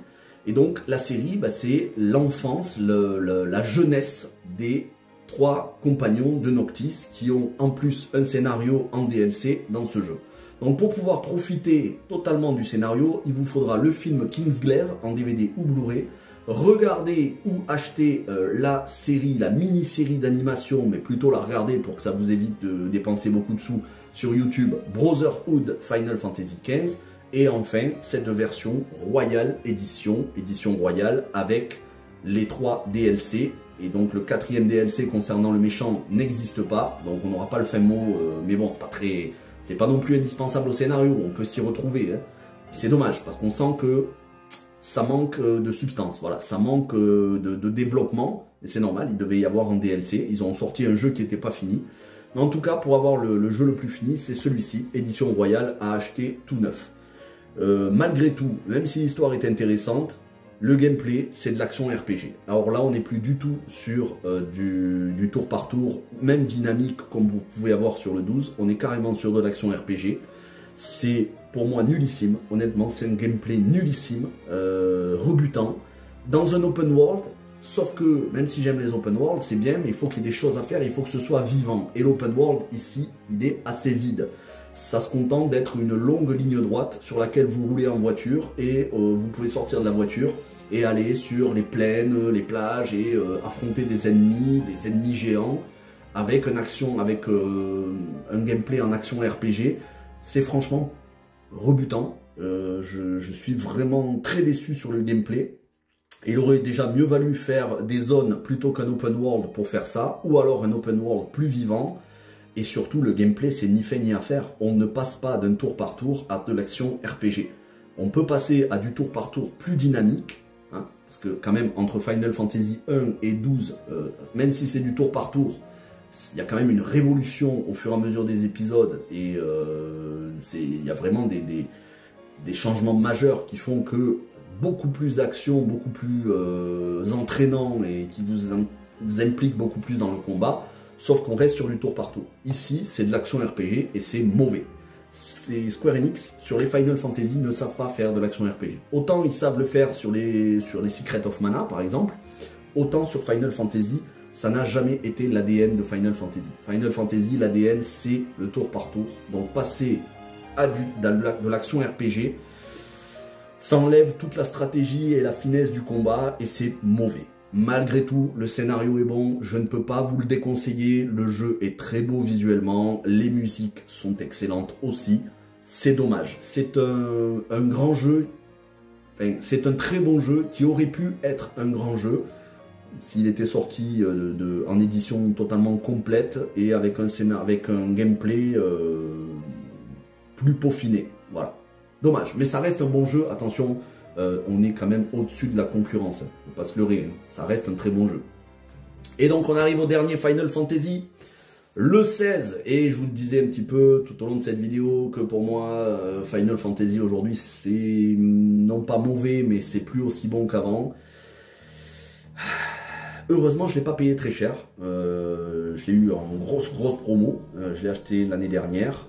Et donc la série, c'est l'enfance, la jeunesse des 3 compagnons de Noctis qui ont en plus un scénario en DLC dans ce jeu. Donc pour pouvoir profiter totalement du scénario, il vous faudra le film Kingsglaive en DVD ou Blu-ray, regarder ou acheter la série, la mini-série d'animation, mais plutôt la regarder pour que ça vous évite de dépenser beaucoup de sous sur YouTube, Brotherhood Final Fantasy XV, et enfin cette version Royal édition royale avec les 3 DLC. Et donc le 4e DLC concernant le méchant n'existe pas, donc on n'aura pas le fin mot, mais bon, c'est pas non plus indispensable au scénario, on peut s'y retrouver. Hein. C'est dommage, parce qu'on sent que ça manque de substance, voilà, ça manque de développement, et c'est normal, il devait y avoir un DLC, ils ont sorti un jeu qui n'était pas fini. Mais en tout cas, pour avoir le jeu le plus fini, c'est celui-ci, édition royale, à acheter tout neuf. Malgré tout, même si l'histoire est intéressante, le gameplay, c'est de l'action RPG. Alors là, on n'est plus du tout sur du tour par tour, même dynamique comme vous pouvez avoir sur le 12. On est carrément sur de l'action RPG. C'est pour moi nullissime. Honnêtement, c'est un gameplay nullissime, rebutant. Dans un open world, sauf que même si j'aime les open world, c'est bien, mais il faut qu'il y ait des choses à faire, il faut que ce soit vivant. Et l'open world, ici, il est assez vide. Ça se contente d'être une longue ligne droite sur laquelle vous roulez en voiture et vous pouvez sortir de la voiture et aller sur les plaines, les plages et affronter des ennemis géants avec un gameplay en action RPG. C'est franchement rebutant. Je suis vraiment très déçu sur le gameplay. Il aurait déjà mieux valu faire des zones plutôt qu'un open world pour faire ça, ou alors un open world plus vivant. Et surtout, le gameplay, c'est ni fait ni à faire. On ne passe pas d'un tour par tour à de l'action RPG. On peut passer à du tour par tour plus dynamique, hein, parce que quand même, entre Final Fantasy 1 et 12, même si c'est du tour par tour, il y a quand même une révolution au fur et à mesure des épisodes, et il y a vraiment des changements majeurs qui font que beaucoup plus d'action, beaucoup plus entraînant, et qui vous impliquent beaucoup plus dans le combat. Sauf qu'on reste sur du tour par tour. Ici, c'est de l'action RPG et c'est mauvais. Square Enix, sur les Final Fantasy, ne savent pas faire de l'action RPG. Autant ils savent le faire sur les Secret of Mana, par exemple, autant sur Final Fantasy, ça n'a jamais été l'ADN de Final Fantasy. Final Fantasy, l'ADN, c'est le tour par tour. Donc passer à de l'action RPG, ça enlève toute la stratégie et la finesse du combat et c'est mauvais. Malgré tout, le scénario est bon, je ne peux pas vous le déconseiller, le jeu est très beau visuellement, les musiques sont excellentes aussi, c'est dommage. C'est un grand jeu, enfin, c'est un très bon jeu qui aurait pu être un grand jeu s'il était sorti en édition totalement complète et avec un gameplay plus peaufiné, voilà. Dommage, mais ça reste un bon jeu, attention. On est quand même au-dessus de la concurrence, il ne faut pas se leurrer, ça reste un très bon jeu. Et donc on arrive au dernier Final Fantasy, Le 16, et je vous le disais un petit peu tout au long de cette vidéo, que pour moi, Final Fantasy aujourd'hui, c'est non pas mauvais, mais c'est plus aussi bon qu'avant. Heureusement, je ne l'ai pas payé très cher. Je l'ai eu en grosse promo. Je l'ai acheté l'année dernière.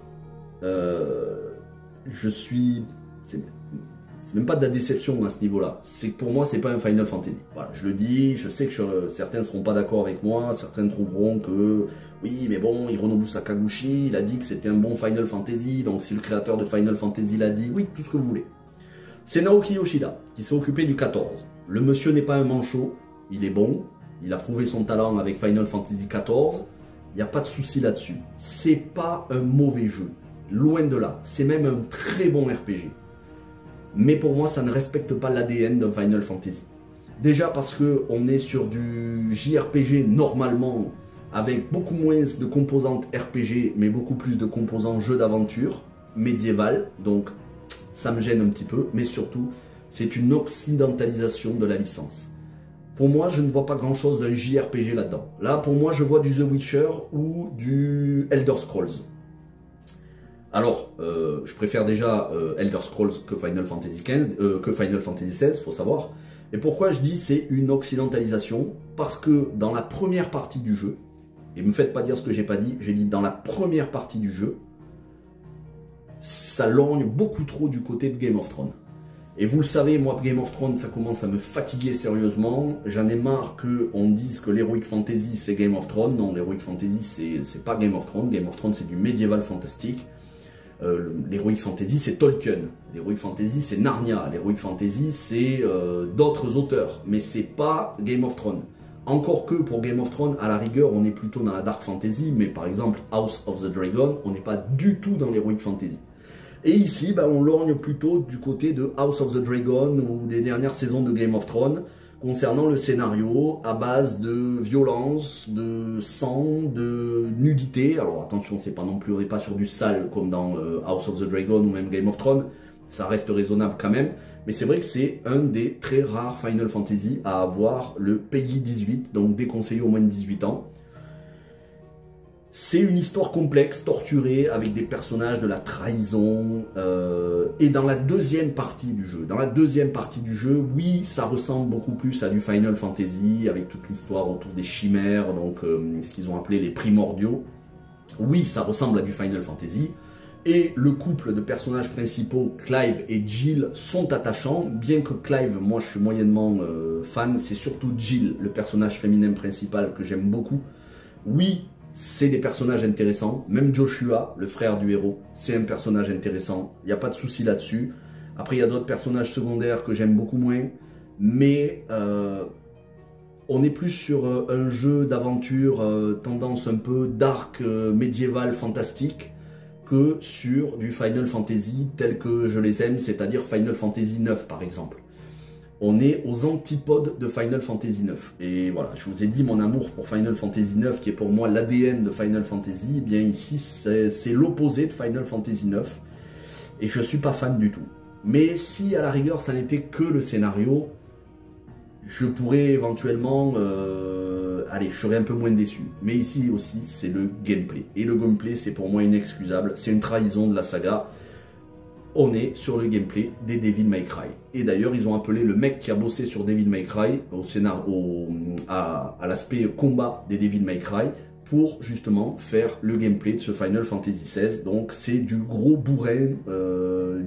Je suis... C'est même pas de la déception à ce niveau-là. C'est que pour moi, c'est pas un Final Fantasy. Voilà, je le dis, je sais que certains ne seront pas d'accord avec moi, certains trouveront que oui, mais bon, Hironobu Sakaguchi, il a dit que c'était un bon Final Fantasy, donc si le créateur de Final Fantasy l'a dit, oui, tout ce que vous voulez. C'est Naoki Yoshida qui s'est occupé du 14. Le monsieur n'est pas un manchot, il est bon, il a prouvé son talent avec Final Fantasy XIV, il n'y a pas de souci là-dessus. C'est pas un mauvais jeu, loin de là, c'est même un très bon RPG. Mais pour moi, ça ne respecte pas l'ADN d'un Final Fantasy. Déjà parce qu'on est sur du JRPG normalement, avec beaucoup moins de composantes RPG, mais beaucoup plus de composants jeu d'aventure, médiéval, donc ça me gêne un petit peu, mais surtout, c'est une occidentalisation de la licence. Pour moi, je ne vois pas grand-chose d'un JRPG là-dedans. Là, pour moi, je vois du The Witcher ou du Elder Scrolls. Alors, je préfère déjà Elder Scrolls que Final Fantasy XVI, faut savoir. Et pourquoi je dis c'est une occidentalisation? Parce que dans la première partie du jeu, et ne me faites pas dire ce que j'ai pas dit, j'ai dit dans la première partie du jeu, ça lorgne beaucoup trop du côté de Game of Thrones. Et vous le savez, moi, Game of Thrones, ça commence à me fatiguer sérieusement. J'en ai marre qu'on dise que l'Heroic Fantasy, c'est Game of Thrones. Non, l'Heroic Fantasy, c'est pas Game of Thrones. Game of Thrones, c'est du médiéval fantastique. L'Heroic Fantasy, c'est Tolkien. L'Heroic Fantasy, c'est Narnia. L'Heroic Fantasy, c'est d'autres auteurs. Mais c'est pas Game of Thrones. Encore que pour Game of Thrones, à la rigueur, on est plutôt dans la Dark Fantasy. Mais par exemple, House of the Dragon, on n'est pas du tout dans l'Heroic Fantasy. Et ici, ben, on lorgne plutôt du côté de House of the Dragon ou des dernières saisons de Game of Thrones concernant le scénario à base de violence, de sang, de nudité. Alors attention, c'est pas non plus, on n'est pas sur du sale comme dans House of the Dragon ou même Game of Thrones. Ça reste raisonnable quand même. Mais c'est vrai que c'est un des très rares Final Fantasy à avoir le PEGI 18, donc déconseillé au moins de 18 ans. C'est une histoire complexe, torturée, avec des personnages de la trahison. Et dans la deuxième partie du jeu, oui, ça ressemble beaucoup plus à du Final Fantasy, avec toute l'histoire autour des chimères, donc ce qu'ils ont appelé les primordiaux. Oui, ça ressemble à du Final Fantasy. Et le couple de personnages principaux, Clive et Jill, sont attachants. Bien que Clive, moi je suis moyennement fan, c'est surtout Jill, le personnage féminin principal, que j'aime beaucoup. Oui, c'est des personnages intéressants, même Joshua, le frère du héros, c'est un personnage intéressant, il n'y a pas de souci là-dessus. Après, il y a d'autres personnages secondaires que j'aime beaucoup moins, mais on est plus sur un jeu d'aventure tendance un peu dark, médiéval, fantastique, que sur du Final Fantasy tel que je les aime, c'est-à-dire Final Fantasy IX par exemple. On est aux antipodes de Final Fantasy IX. Et voilà, je vous ai dit mon amour pour Final Fantasy IX, qui est pour moi l'ADN de Final Fantasy. Eh bien ici, c'est l'opposé de Final Fantasy IX. Et je ne suis pas fan du tout. Mais si à la rigueur, ça n'était que le scénario, je pourrais éventuellement... allez, je serais un peu moins déçu. Mais ici aussi, c'est le gameplay. Et le gameplay, c'est pour moi inexcusable. C'est une trahison de la saga. On est sur le gameplay des Devil May Cry. Et d'ailleurs, ils ont appelé le mec qui a bossé sur Devil May Cry, à l'aspect combat des Devil May Cry, pour justement faire le gameplay de ce Final Fantasy XVI. Donc c'est du gros bourrin,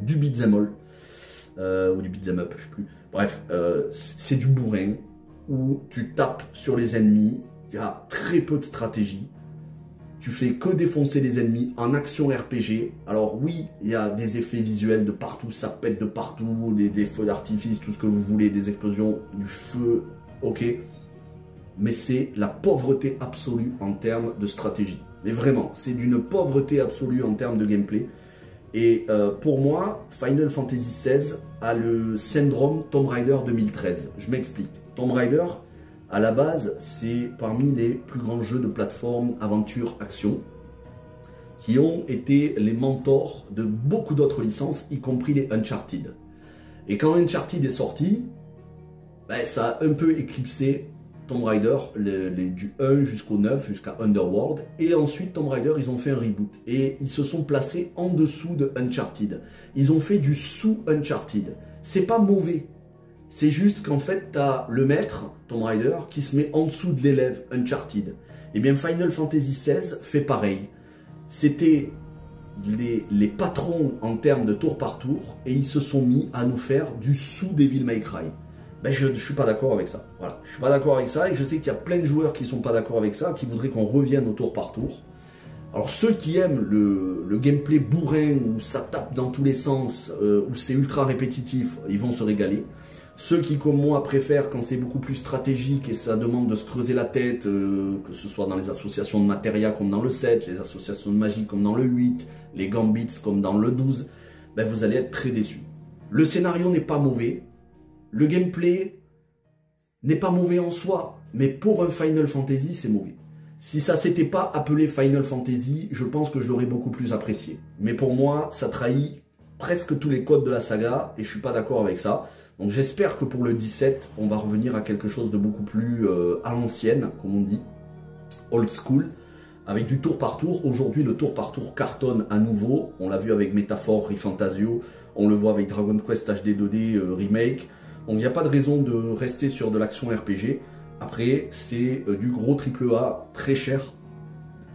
du beat'em all, ou du beat'em up, je sais plus. Bref, c'est du bourrin où tu tapes sur les ennemis, il y a très peu de stratégie. Tu fais que défoncer les ennemis en action RPG. Alors oui, il y a des effets visuels de partout, ça pète de partout, des feux d'artifice, tout ce que vous voulez, des explosions, du feu, ok. Mais c'est la pauvreté absolue en termes de stratégie. Mais vraiment, c'est d'une pauvreté absolue en termes de gameplay. Et pour moi, Final Fantasy XVI a le syndrome Tomb Raider 2013. Je m'explique. Tomb Raider... à la base, c'est parmi les plus grands jeux de plateforme aventure-action qui ont été les mentors de beaucoup d'autres licences, y compris les Uncharted. Et quand Uncharted est sorti, ben, ça a un peu éclipsé Tomb Raider, du 1 jusqu'au 9, jusqu'à Underworld. Et ensuite, Tomb Raider, ils ont fait un reboot. Et ils se sont placés en dessous de Uncharted. Ils ont fait du sous-Uncharted. C'est pas mauvais. C'est juste qu'en fait, tu as le maître, Tomb Raider, qui se met en dessous de l'élève Uncharted. Et bien, Final Fantasy XVI fait pareil. C'était les patrons en termes de tour par tour, et ils se sont mis à nous faire du sous-Devil May Cry. Ben, je ne suis pas d'accord avec ça. Voilà, je suis pas d'accord avec ça, et je sais qu'il y a plein de joueurs qui sont pas d'accord avec ça, qui voudraient qu'on revienne au tour par tour. Alors ceux qui aiment le gameplay bourrin, où ça tape dans tous les sens, où c'est ultra répétitif, ils vont se régaler. Ceux qui, comme moi, préfèrent quand c'est beaucoup plus stratégique et ça demande de se creuser la tête, que ce soit dans les associations de Materia comme dans le 7, les associations de magie comme dans le 8, les Gambits comme dans le 12, ben vous allez être très déçus. Le scénario n'est pas mauvais, le gameplay n'est pas mauvais en soi, mais pour un Final Fantasy, c'est mauvais. Si ça s'était pas appelé Final Fantasy, je pense que je l'aurais beaucoup plus apprécié. Mais pour moi, ça trahit presque tous les codes de la saga et je suis pas d'accord avec ça. Donc j'espère que pour le 17, on va revenir à quelque chose de beaucoup plus à l'ancienne, comme on dit, old school, avec du tour par tour. Aujourd'hui, le tour par tour cartonne à nouveau. On l'a vu avec Métaphore, Refantasio, on le voit avec Dragon Quest HD 2D Remake. Donc il n'y a pas de raison de rester sur de l'action RPG. Après, c'est du gros AAA très cher.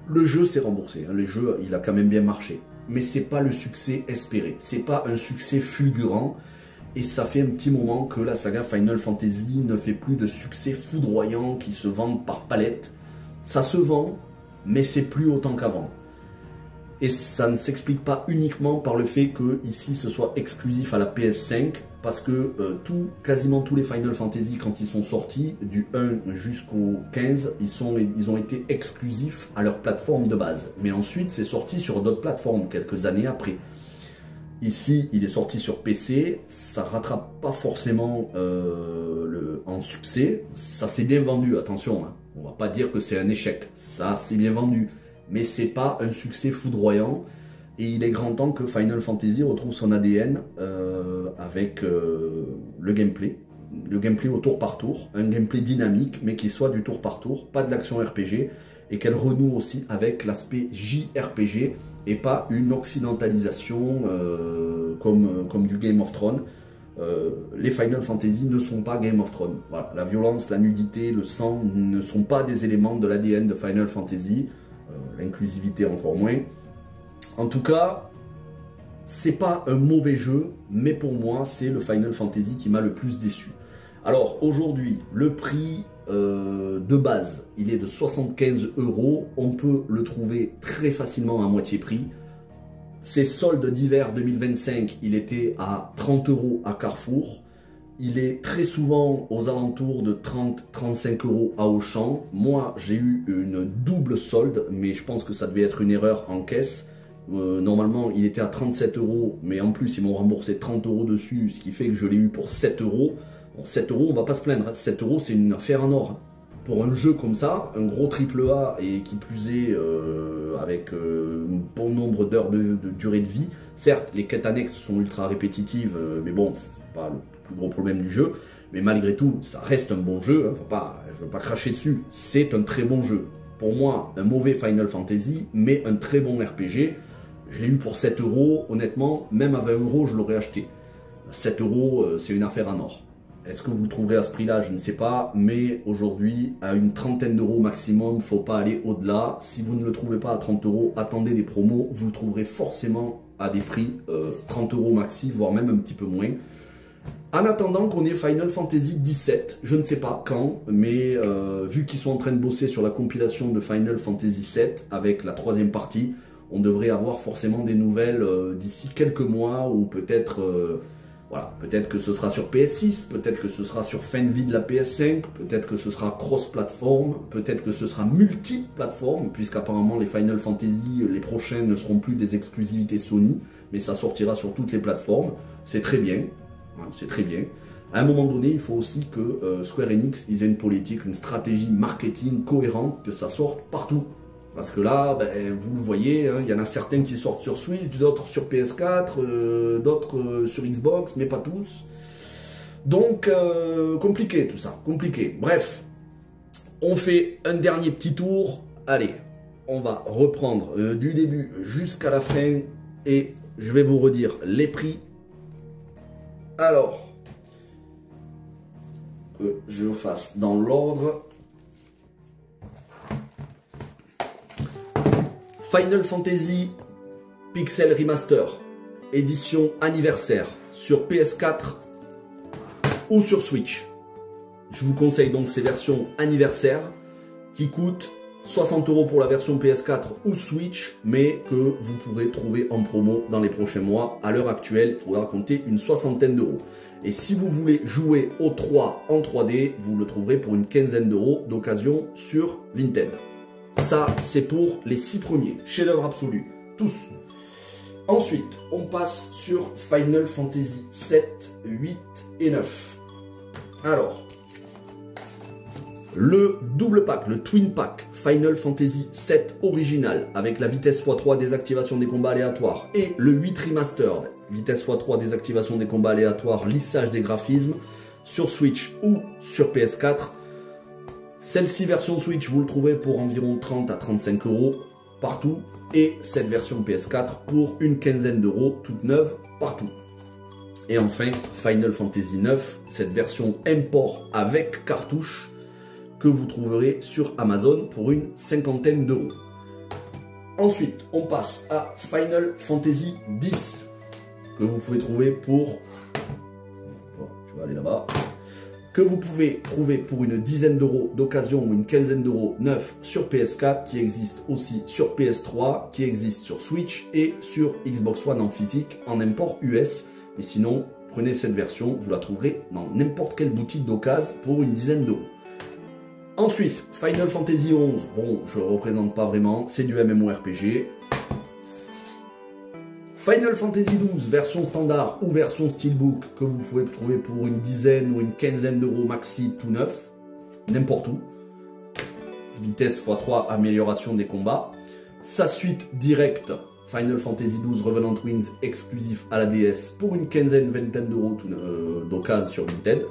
Le jeu s'est remboursé, hein. Le jeu, il a quand même bien marché. Mais c'est pas le succès espéré. C'est pas un succès fulgurant. Et ça fait un petit moment que la saga Final Fantasy ne fait plus de succès foudroyant qui se vendent par palette. Ça se vend, mais c'est plus autant qu'avant. Et ça ne s'explique pas uniquement par le fait que ici ce soit exclusif à la PS5, parce que quasiment tous les Final Fantasy, quand ils sont sortis, du 1 jusqu'au 15, ils ont été exclusifs à leur plateforme de base. Mais ensuite, c'est sorti sur d'autres plateformes quelques années après. Ici, il est sorti sur PC, ça rattrape pas forcément en succès. Ça s'est bien vendu, attention, hein. On va pas dire que c'est un échec, ça c'est bien vendu. Mais c'est pas un succès foudroyant. Et il est grand temps que Final Fantasy retrouve son ADN avec le gameplay. Le gameplay au tour par tour, un gameplay dynamique, mais qui soit du tour par tour, pas de l'action RPG. Et qu'elle renoue aussi avec l'aspect JRPG, et pas une occidentalisation comme du Game of Thrones. Les Final Fantasy ne sont pas Game of Thrones. Voilà, la violence, la nudité, le sang ne sont pas des éléments de l'ADN de Final Fantasy. L'inclusivité encore moins. En tout cas, c'est pas un mauvais jeu, mais pour moi, c'est le Final Fantasy qui m'a le plus déçu. Alors aujourd'hui, le prix de base, il est de 75 €. On peut le trouver très facilement à moitié prix. Ces soldes d'hiver 2025, il était à 30 € à Carrefour. Il est très souvent aux alentours de 30-35 € à Auchan. Moi, j'ai eu une double solde, mais je pense que ça devait être une erreur en caisse. Normalement, il était à 37 €, mais en plus, ils m'ont remboursé 30 € dessus, ce qui fait que je l'ai eu pour 7 €. Bon, 7 €, on va pas se plaindre, hein. 7 €, c'est une affaire en or. Pour un jeu comme ça, un gros AAA, et qui plus est avec un bon nombre d'heures de durée de vie. Certes, les quêtes annexes sont ultra répétitives, mais bon, c'est pas le plus gros problème du jeu. Mais malgré tout, ça reste un bon jeu, hein. Je ne veux pas cracher dessus. C'est un très bon jeu. Pour moi, un mauvais Final Fantasy, mais un très bon RPG. Je l'ai eu pour 7 €, honnêtement, même à 20 €, je l'aurais acheté. 7 €, c'est une affaire en or. Est-ce que vous le trouverez à ce prix-là? Je ne sais pas, mais aujourd'hui, à une trentaine d'euros maximum, il ne faut pas aller au-delà. Si vous ne le trouvez pas à 30 €, attendez des promos, vous le trouverez forcément à des prix 30 € maxi, voire même un petit peu moins. En attendant qu'on ait Final Fantasy XVII, je ne sais pas quand, mais vu qu'ils sont en train de bosser sur la compilation de Final Fantasy VII avec la 3e partie, on devrait avoir forcément des nouvelles d'ici quelques mois, ou peut-être voilà, peut-être que ce sera sur PS6, peut-être que ce sera sur fin de vie de la PS5, peut-être que ce sera cross-platform, peut-être que ce sera multi-platform, puisqu'apparemment les Final Fantasy, les prochains ne seront plus des exclusivités Sony, mais ça sortira sur toutes les plateformes. C'est très bien, hein, c'est très bien. À un moment donné, il faut aussi que Square Enix ils aient une politique, une stratégie marketing cohérente, que ça sorte partout. Parce que là, ben, vous le voyez, hein, il y en a certains qui sortent sur Switch, d'autres sur PS4, d'autres sur Xbox, mais pas tous. Donc, compliqué tout ça, compliqué. Bref, On fait un dernier petit tour. Allez, on va reprendre du début jusqu'à la fin et je vais vous redire les prix. Alors, que je le fasse dans l'ordre. Final Fantasy Pixel Remaster, édition anniversaire sur PS4 ou sur Switch. Je vous conseille donc ces versions anniversaires qui coûtent 60 € pour la version PS4 ou Switch, mais que vous pourrez trouver en promo dans les prochains mois. À l'heure actuelle, il faudra compter une soixantaine d'euros. Et si vous voulez jouer au 3 en 3D, vous le trouverez pour une quinzaine d'euros d'occasion sur Vinted. Ça, c'est pour les 6 premiers. Chef-d'œuvre absolu. Tous. Ensuite, on passe sur Final Fantasy 7, 8 et 9. Alors, le double pack, le Twin Pack Final Fantasy 7 original avec la vitesse x3 désactivation des combats aléatoires et le 8 Remastered, vitesse x3 désactivation des combats aléatoires, lissage des graphismes sur Switch ou sur PS4. Celle-ci version Switch, vous le trouverez pour environ 30 à 35 € partout et cette version PS4 pour une quinzaine d'euros toute neuve partout. Et enfin, Final Fantasy 9, cette version import avec cartouche que vous trouverez sur Amazon pour une cinquantaine d'euros. Ensuite, on passe à Final Fantasy X que vous pouvez trouver pour... tu vas aller là-bas. Que vous pouvez trouver pour une dizaine d'euros d'occasion ou une quinzaine d'euros neuf sur PS4, qui existe aussi sur PS3, qui existe sur Switch et sur Xbox One en physique, en import US. Mais sinon, prenez cette version, vous la trouverez dans n'importe quelle boutique d'occasion pour une dizaine d'euros. Ensuite, Final Fantasy XI, bon, je ne représente pas vraiment, c'est du MMORPG. Final Fantasy XII, version standard ou version steelbook, que vous pouvez trouver pour une dizaine ou une quinzaine d'euros maxi tout neuf, n'importe où. Vitesse x3, amélioration des combats. Sa suite directe, Final Fantasy XII Revenant Wings, exclusif à la DS, pour une quinzaine, vingtaine d'euros d'occasion sur Vinted.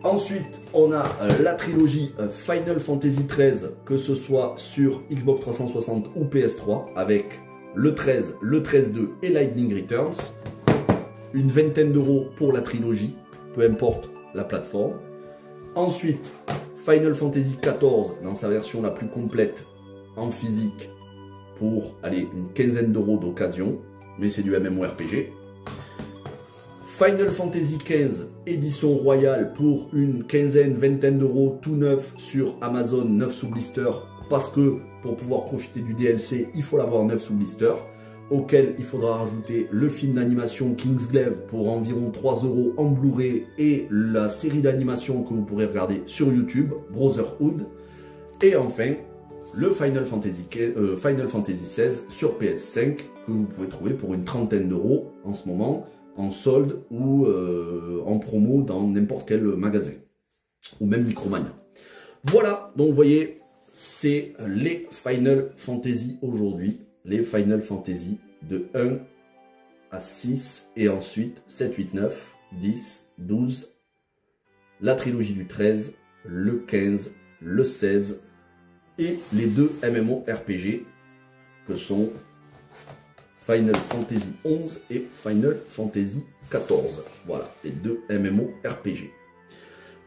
Ensuite, on a la trilogie Final Fantasy XIII, que ce soit sur Xbox 360 ou PS3, avec le 13, le 13-2 et Lightning Returns. Une vingtaine d'euros pour la trilogie, peu importe la plateforme. Ensuite, Final Fantasy XIV, dans sa version la plus complète, en physique, pour aller une quinzaine d'euros d'occasion, mais c'est du MMORPG. Final Fantasy XV, édition royale pour une quinzaine, vingtaine d'euros tout neuf sur Amazon, neuf sous blister, parce que pour pouvoir profiter du DLC, il faut l'avoir neuf sous blister, auquel il faudra rajouter le film d'animation Kingsglaive pour environ 3 € en Blu-ray et la série d'animation que vous pourrez regarder sur YouTube, Brotherhood. Et enfin, le Final Fantasy XVI sur PS5 que vous pouvez trouver pour une trentaine d'euros en ce moment, en solde ou en promo dans n'importe quel magasin, ou même Micromania. Voilà, donc vous voyez, c'est les Final Fantasy aujourd'hui, les Final Fantasy de 1 à 6, et ensuite 7, 8, 9, 10, 12, la trilogie du 13, le 15, le 16, et les deux MMORPG que sont Final Fantasy XI et Final Fantasy XIV. Voilà, les deux MMORPG.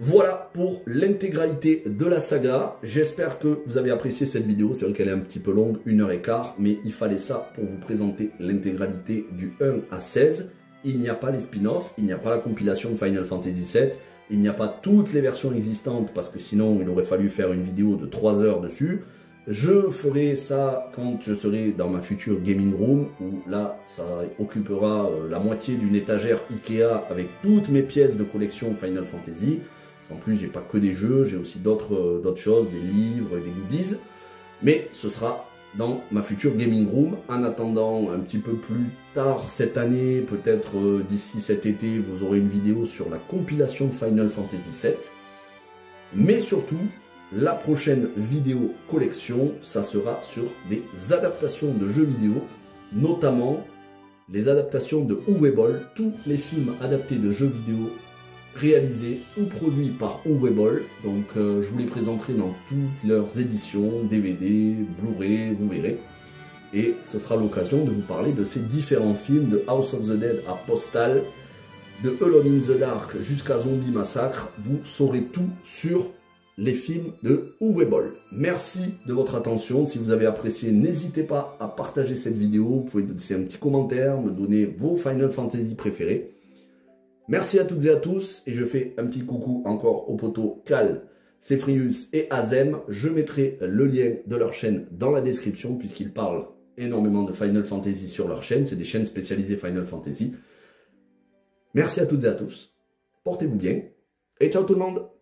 Voilà pour l'intégralité de la saga. J'espère que vous avez apprécié cette vidéo. C'est vrai qu'elle est un petit peu longue, 1h15, mais il fallait ça pour vous présenter l'intégralité du 1 à 16. Il n'y a pas les spin-offs, il n'y a pas la compilation de Final Fantasy VII, il n'y a pas toutes les versions existantes, parce que sinon il aurait fallu faire une vidéo de 3 heures dessus. Je ferai ça quand je serai dans ma future gaming room, où là, ça occupera la moitié d'une étagère Ikea avec toutes mes pièces de collection Final Fantasy. En plus, j'ai pas que des jeux, j'ai aussi d'autres choses, des livres, des goodies. Mais ce sera dans ma future gaming room. En attendant, un petit peu plus tard cette année, peut-être d'ici cet été, vous aurez une vidéo sur la compilation de Final Fantasy VII. Mais surtout, la prochaine vidéo collection, ça sera sur des adaptations de jeux vidéo, notamment les adaptations de Uwe Boll, tous les films adaptés de jeux vidéo réalisés ou produits par Uwe Donc je vous les présenterai dans toutes leurs éditions, DVD, Blu-ray, vous verrez. Et ce sera l'occasion de vous parler de ces différents films, de House of the Dead à Postal, de Alone in the Dark jusqu'à Zombie Massacre. Vous saurez tout sur les films de Uwe Boll. Merci de votre attention. Si vous avez apprécié, n'hésitez pas à partager cette vidéo. Vous pouvez laisser un petit commentaire, me donner vos Final Fantasy préférés. Merci à toutes et à tous. Et je fais un petit coucou encore aux potos Cal, Cephrius et Azem. Je mettrai le lien de leur chaîne dans la description puisqu'ils parlent énormément de Final Fantasy sur leur chaîne. C'est des chaînes spécialisées Final Fantasy. Merci à toutes et à tous. Portez-vous bien. Et ciao tout le monde.